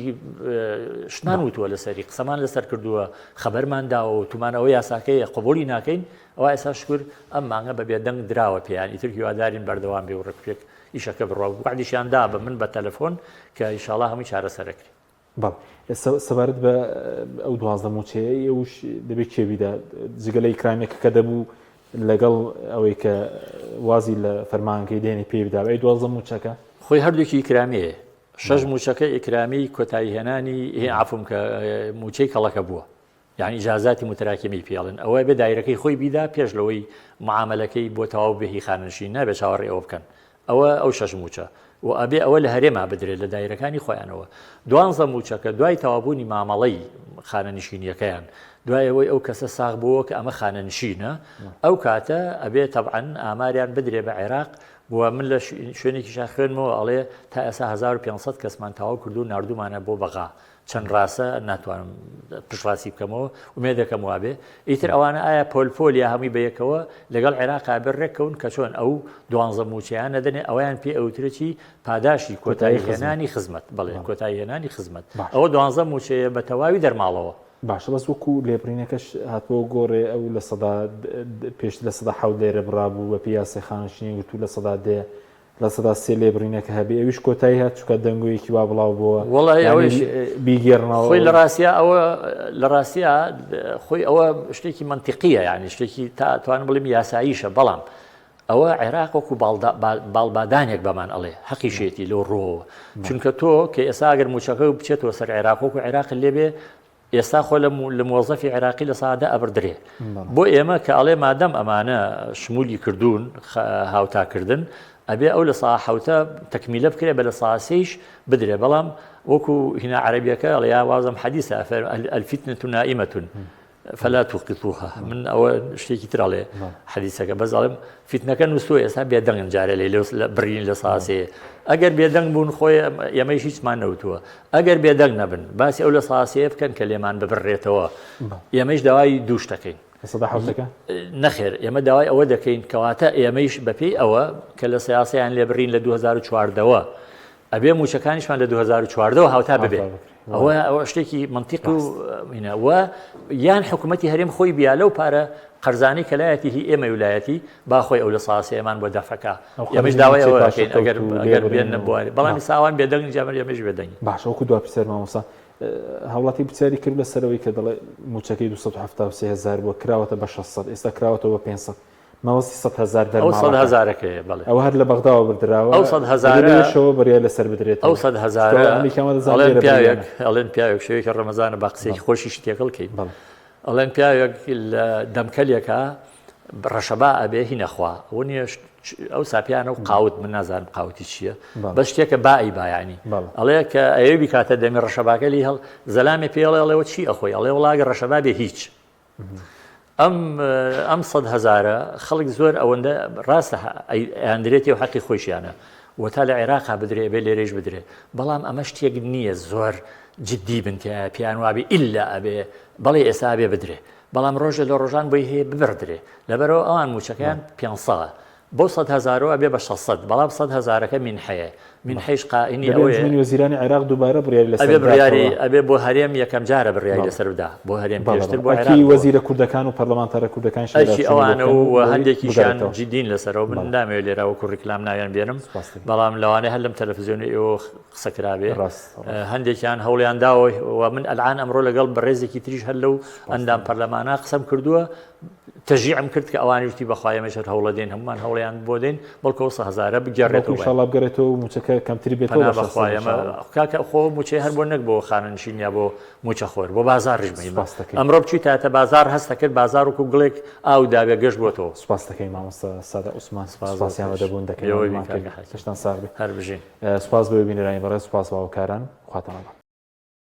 شتمان وتووە لەسەری قسەمان لەسەر کردووە خەبەرماندا و تومانەوە یاساکەی قبولی ناکەین ئەوە ئێستا شکر ئەم مانگە بە بێدەنگ دراوە پێیان ئیتر هیوادارین بەردەوام بێ و ڕێک ئیشەکە بڕۆ وعدیشیاندا بە من بە تەلەفۆن کە ئینشاڵڵا هەمووی چارەسەرەکرێ سەبارەت بە ئەو 12 موچەیە ئەوش دەبێت کێویدا جگەلە ئیکرامێکە کە دەبوو لەگەڵ ئەوەی کە وازی لە فەرمانگەی دێنی پێ بداوە 12 موچەکە خۆی هەردووکی ئیکرامیە 6 موچەکە ئیکرامی کۆتایی هێنانی عفوم کە موچەی کەڵەکە بووە یعنی ئیجازاتی متراکمی پێڵن ئەوە بێ دایرەکەی خۆی بیدا پێش لەوەی معاملەکەی بۆ تەواو بێهی خانشین نابێت چاوەڕێ ئەوە بکەن ئەوە 6 موچە و ئەبێ ئەوە لە هەرێما بدرێت لە دایرەکانی خۆیانەوە 12 موچەکە دوای تەوابوونی مامەڵەی خانە نشینیەکەیان دوای ئەوەی ئەو کەسە ساغ بووە کە ئەمە خانە نشینە ئەو کاتە ئەبێ تەبعەن ئاماریان بدرێ بە عێراق بووە من لە شوێنێکی شاخێنمەوە ئەڵێ تا ئێستا 1500 کەسمان تەواو کردو و نردومانە بۆ بەغا چەند ڕاستە ناتوانم پشڕاستی بکەمەوە ومێ دەکەم وابێ ئیتر ئەوانە ئایا پۆلپۆلیا هەمووی بەیەکەوە لەگەڵ عێراقا بڕێکەون کە چۆن ئەو 12 موچیان نەدەنێ ئەویان پێ ئەوترێکی پاداشی کۆتایی هێنانی خزمەت بڵێ کۆتایی هێنانی خزمەت ئەوە 12 موچەیە بە تەواوی دەرماڵەوە باشە بەس وەکو لێبڕینەکەش هاتبۆ گۆڕێ ئەو لە پێش لە سەدا حەوت لێرە بڕابوو بە پیاسی خانشینی وتو لە سەدا دێ لە سەدا سێ لێبڕینەکە هەبێ ئەویش کۆتایی هات چکە دەنگۆیەکی وا بڵاو بووە وڵی ئەوش بیگەڕنەوە خۆی لە ڕاستیا ئەوە لە ڕاستیا خۆی ئەوە شتێکی منتیقیە یعنی شتێکی تا توانم بڵێم یاساییشە بەڵام ئەوە عێراق وەکو باڵبادانێک بەمان ئەڵێ حەقیشێتی لەو ڕۆوە چونکە تۆ کە ئێستا ئەگەر موچەکە بچێتەوە سەر عێراق وەکو عێراق لێبێ ئێستا خۆ لە مۆزەفی عێراقی لە سادا ئەبردرێ بۆ ئێمە کە ئەڵێ مادەم ئەمانە شمولی کردوون هاوتاکردن ئەبێ ئەو لە سا حوتە تەکمیلە بکرێ بە لە ساسیش بدرێ بەڵام وەکو هینا عەرەبیەکە ئەڵێ یا وازم حەدیثە الفتنة نائمة فلا توقظوها من ئەوە شتێکی تر ئەڵێ حەدیثەکە بەس ئەڵێم فتنەکە نووسووە ئێستا بێدەنگن جارێ لێ بڕین لە ساسێ ئەگەر بێدەنگ بوون خۆی ئێمەش هیچمان نەوتووە ئەگەر بێدەنگ نەبن باسی ئەو لە ساسەیە بکەن کە لێمان ببڕێتەوە ئێمەش داوای دوو شتەکەین نەخێر ئێمە داوای ئەوە دەکەین کەواتە ئێمەش بەپێی ئەوە کە لە سیاسەیان لێبڕین لە 2014ەوە ئەبێ موچەکانیشمان لە 2014ەوە هاوتا ببێ ئەوە شتێکی منتیق و یان حکوومەتی هەرێم خۆی بیا لەو پارە قەرزانەی کەلایەتی هی ئێمە ویلایەتی باخۆی ئەو لە ساسەیەمان بۆ دەفەکە ئێمەش داوای ئەوە دەکەین ئەگەر بێن نەبووە بەڵامی ساوان بێدەنگ جامەر ئێمەش بێدەنگی باشە وەکو دوا پرسیار مامۆستا هەوڵاتی بچاری کرد لە سەرەوەی کە دەڵێ موچەکەی 273,000 بووە کراوەتە بە 600 ئێستا کراوەتەوە بە 500 ماوەستی 100,000 دەرماڵەکەیە بەڵێ ئەوە هەر لە بەغداوە بردراوە ئەو 100,000شەوە بەریای لەسەر بدرێت ئەو 100,000 ئەڵێن پیاوێک شەوێکی ڕەمەزانە بە قسەیەکی خۆشیشی تێکەڵ کەین ئەڵێن پیاوێک لە دەمکەلێکە ڕەشەبا ئەبێ هینەخوا ئەو نیە ئەو ساپیانە و قاوت من نازانم قاوتی چییە بە شتێکە بائی بایانی ئەڵەیە کە ئەوێ کاتە دەمی ڕەشەباکە لی هەڵ زەلامی پێڵێ ئەڵێەوە چی ئەخۆی ئەڵێ وڵاگە ڕەشەبا بێ هیچ ئەم 100,000 خەڵک زۆر ئەوەندە ڕاستە ئەندرێتی و حەقی خۆشیانە و تا لە عێراقا بدرێ بێ لێرەش بدرێ بەڵام ئەمە شتێک نییە زۆر جددی بنتە پیان وابی ئللا ئەبێ بەڵێ ئێستا بێ بدرێ بەڵام ڕۆژە لە ڕۆژان بۆی هەیە ببردرێ لەبەرەوە ئەوان موچەکەیان 500 بۆ 100,000 ئەبێ بە 600 بەڵام 100,000ەکە منحەیە منحەیش قائینی ئەوەیە وەزیرانی عێراق دووبارە بڕیاری لەسەر ئەبێ بڕیاری ئەبێ بۆ هەرێم یەکەم جارە بڕیاری لەسەر بدا بۆ هەرێم پێشتر بۆ عێراق وەزیرە کوردەکان و پەرلەمانتارە کوردەکان ئەوانە و هەندێکیشیان جدین لەسەرەوە من نامەوێت لێرە وەکو ڕیکلام ناویان بێنم بەڵام لەوانەیە هەر لەم تەلەڤیزیۆنی ئێوە قسەکرابێ هەندێکیان هەوڵیان داوە و من ئەلعان ئەمڕۆ لەگەڵ بەڕێزێکی تریش هەر لەو ئەندام پەرلەمانە قسەم کردووە تەژیعم کرد کە ئەوانی وتی بەخوای ئێمەش هەوڵە دێن هەمومان هەوڵیان بۆ دێن بەڵکو 100,000 بگەڕێتەوە ئینشاڵڵا بگەڕێتەوە و موچەکە کەمتری بێتەوە بەخوای ئەمە کاکە خۆ موچەی هەر بۆ نەک بۆ خانەنشین یا بۆ موچە خۆر بۆ بازاڕیش ئەمڕۆ بچیتە بازار هەستە کرد بازار وکو گڵێک ئاو دابێ گەشت بۆ تۆ سوپاس دەکەین مامۆستا سادە عوسمان سپاسیانە دەبوون دەکەین هەر بژین سپاس بۆ بینەرانی بەڕێز سپاس باوەکاران خواتەمە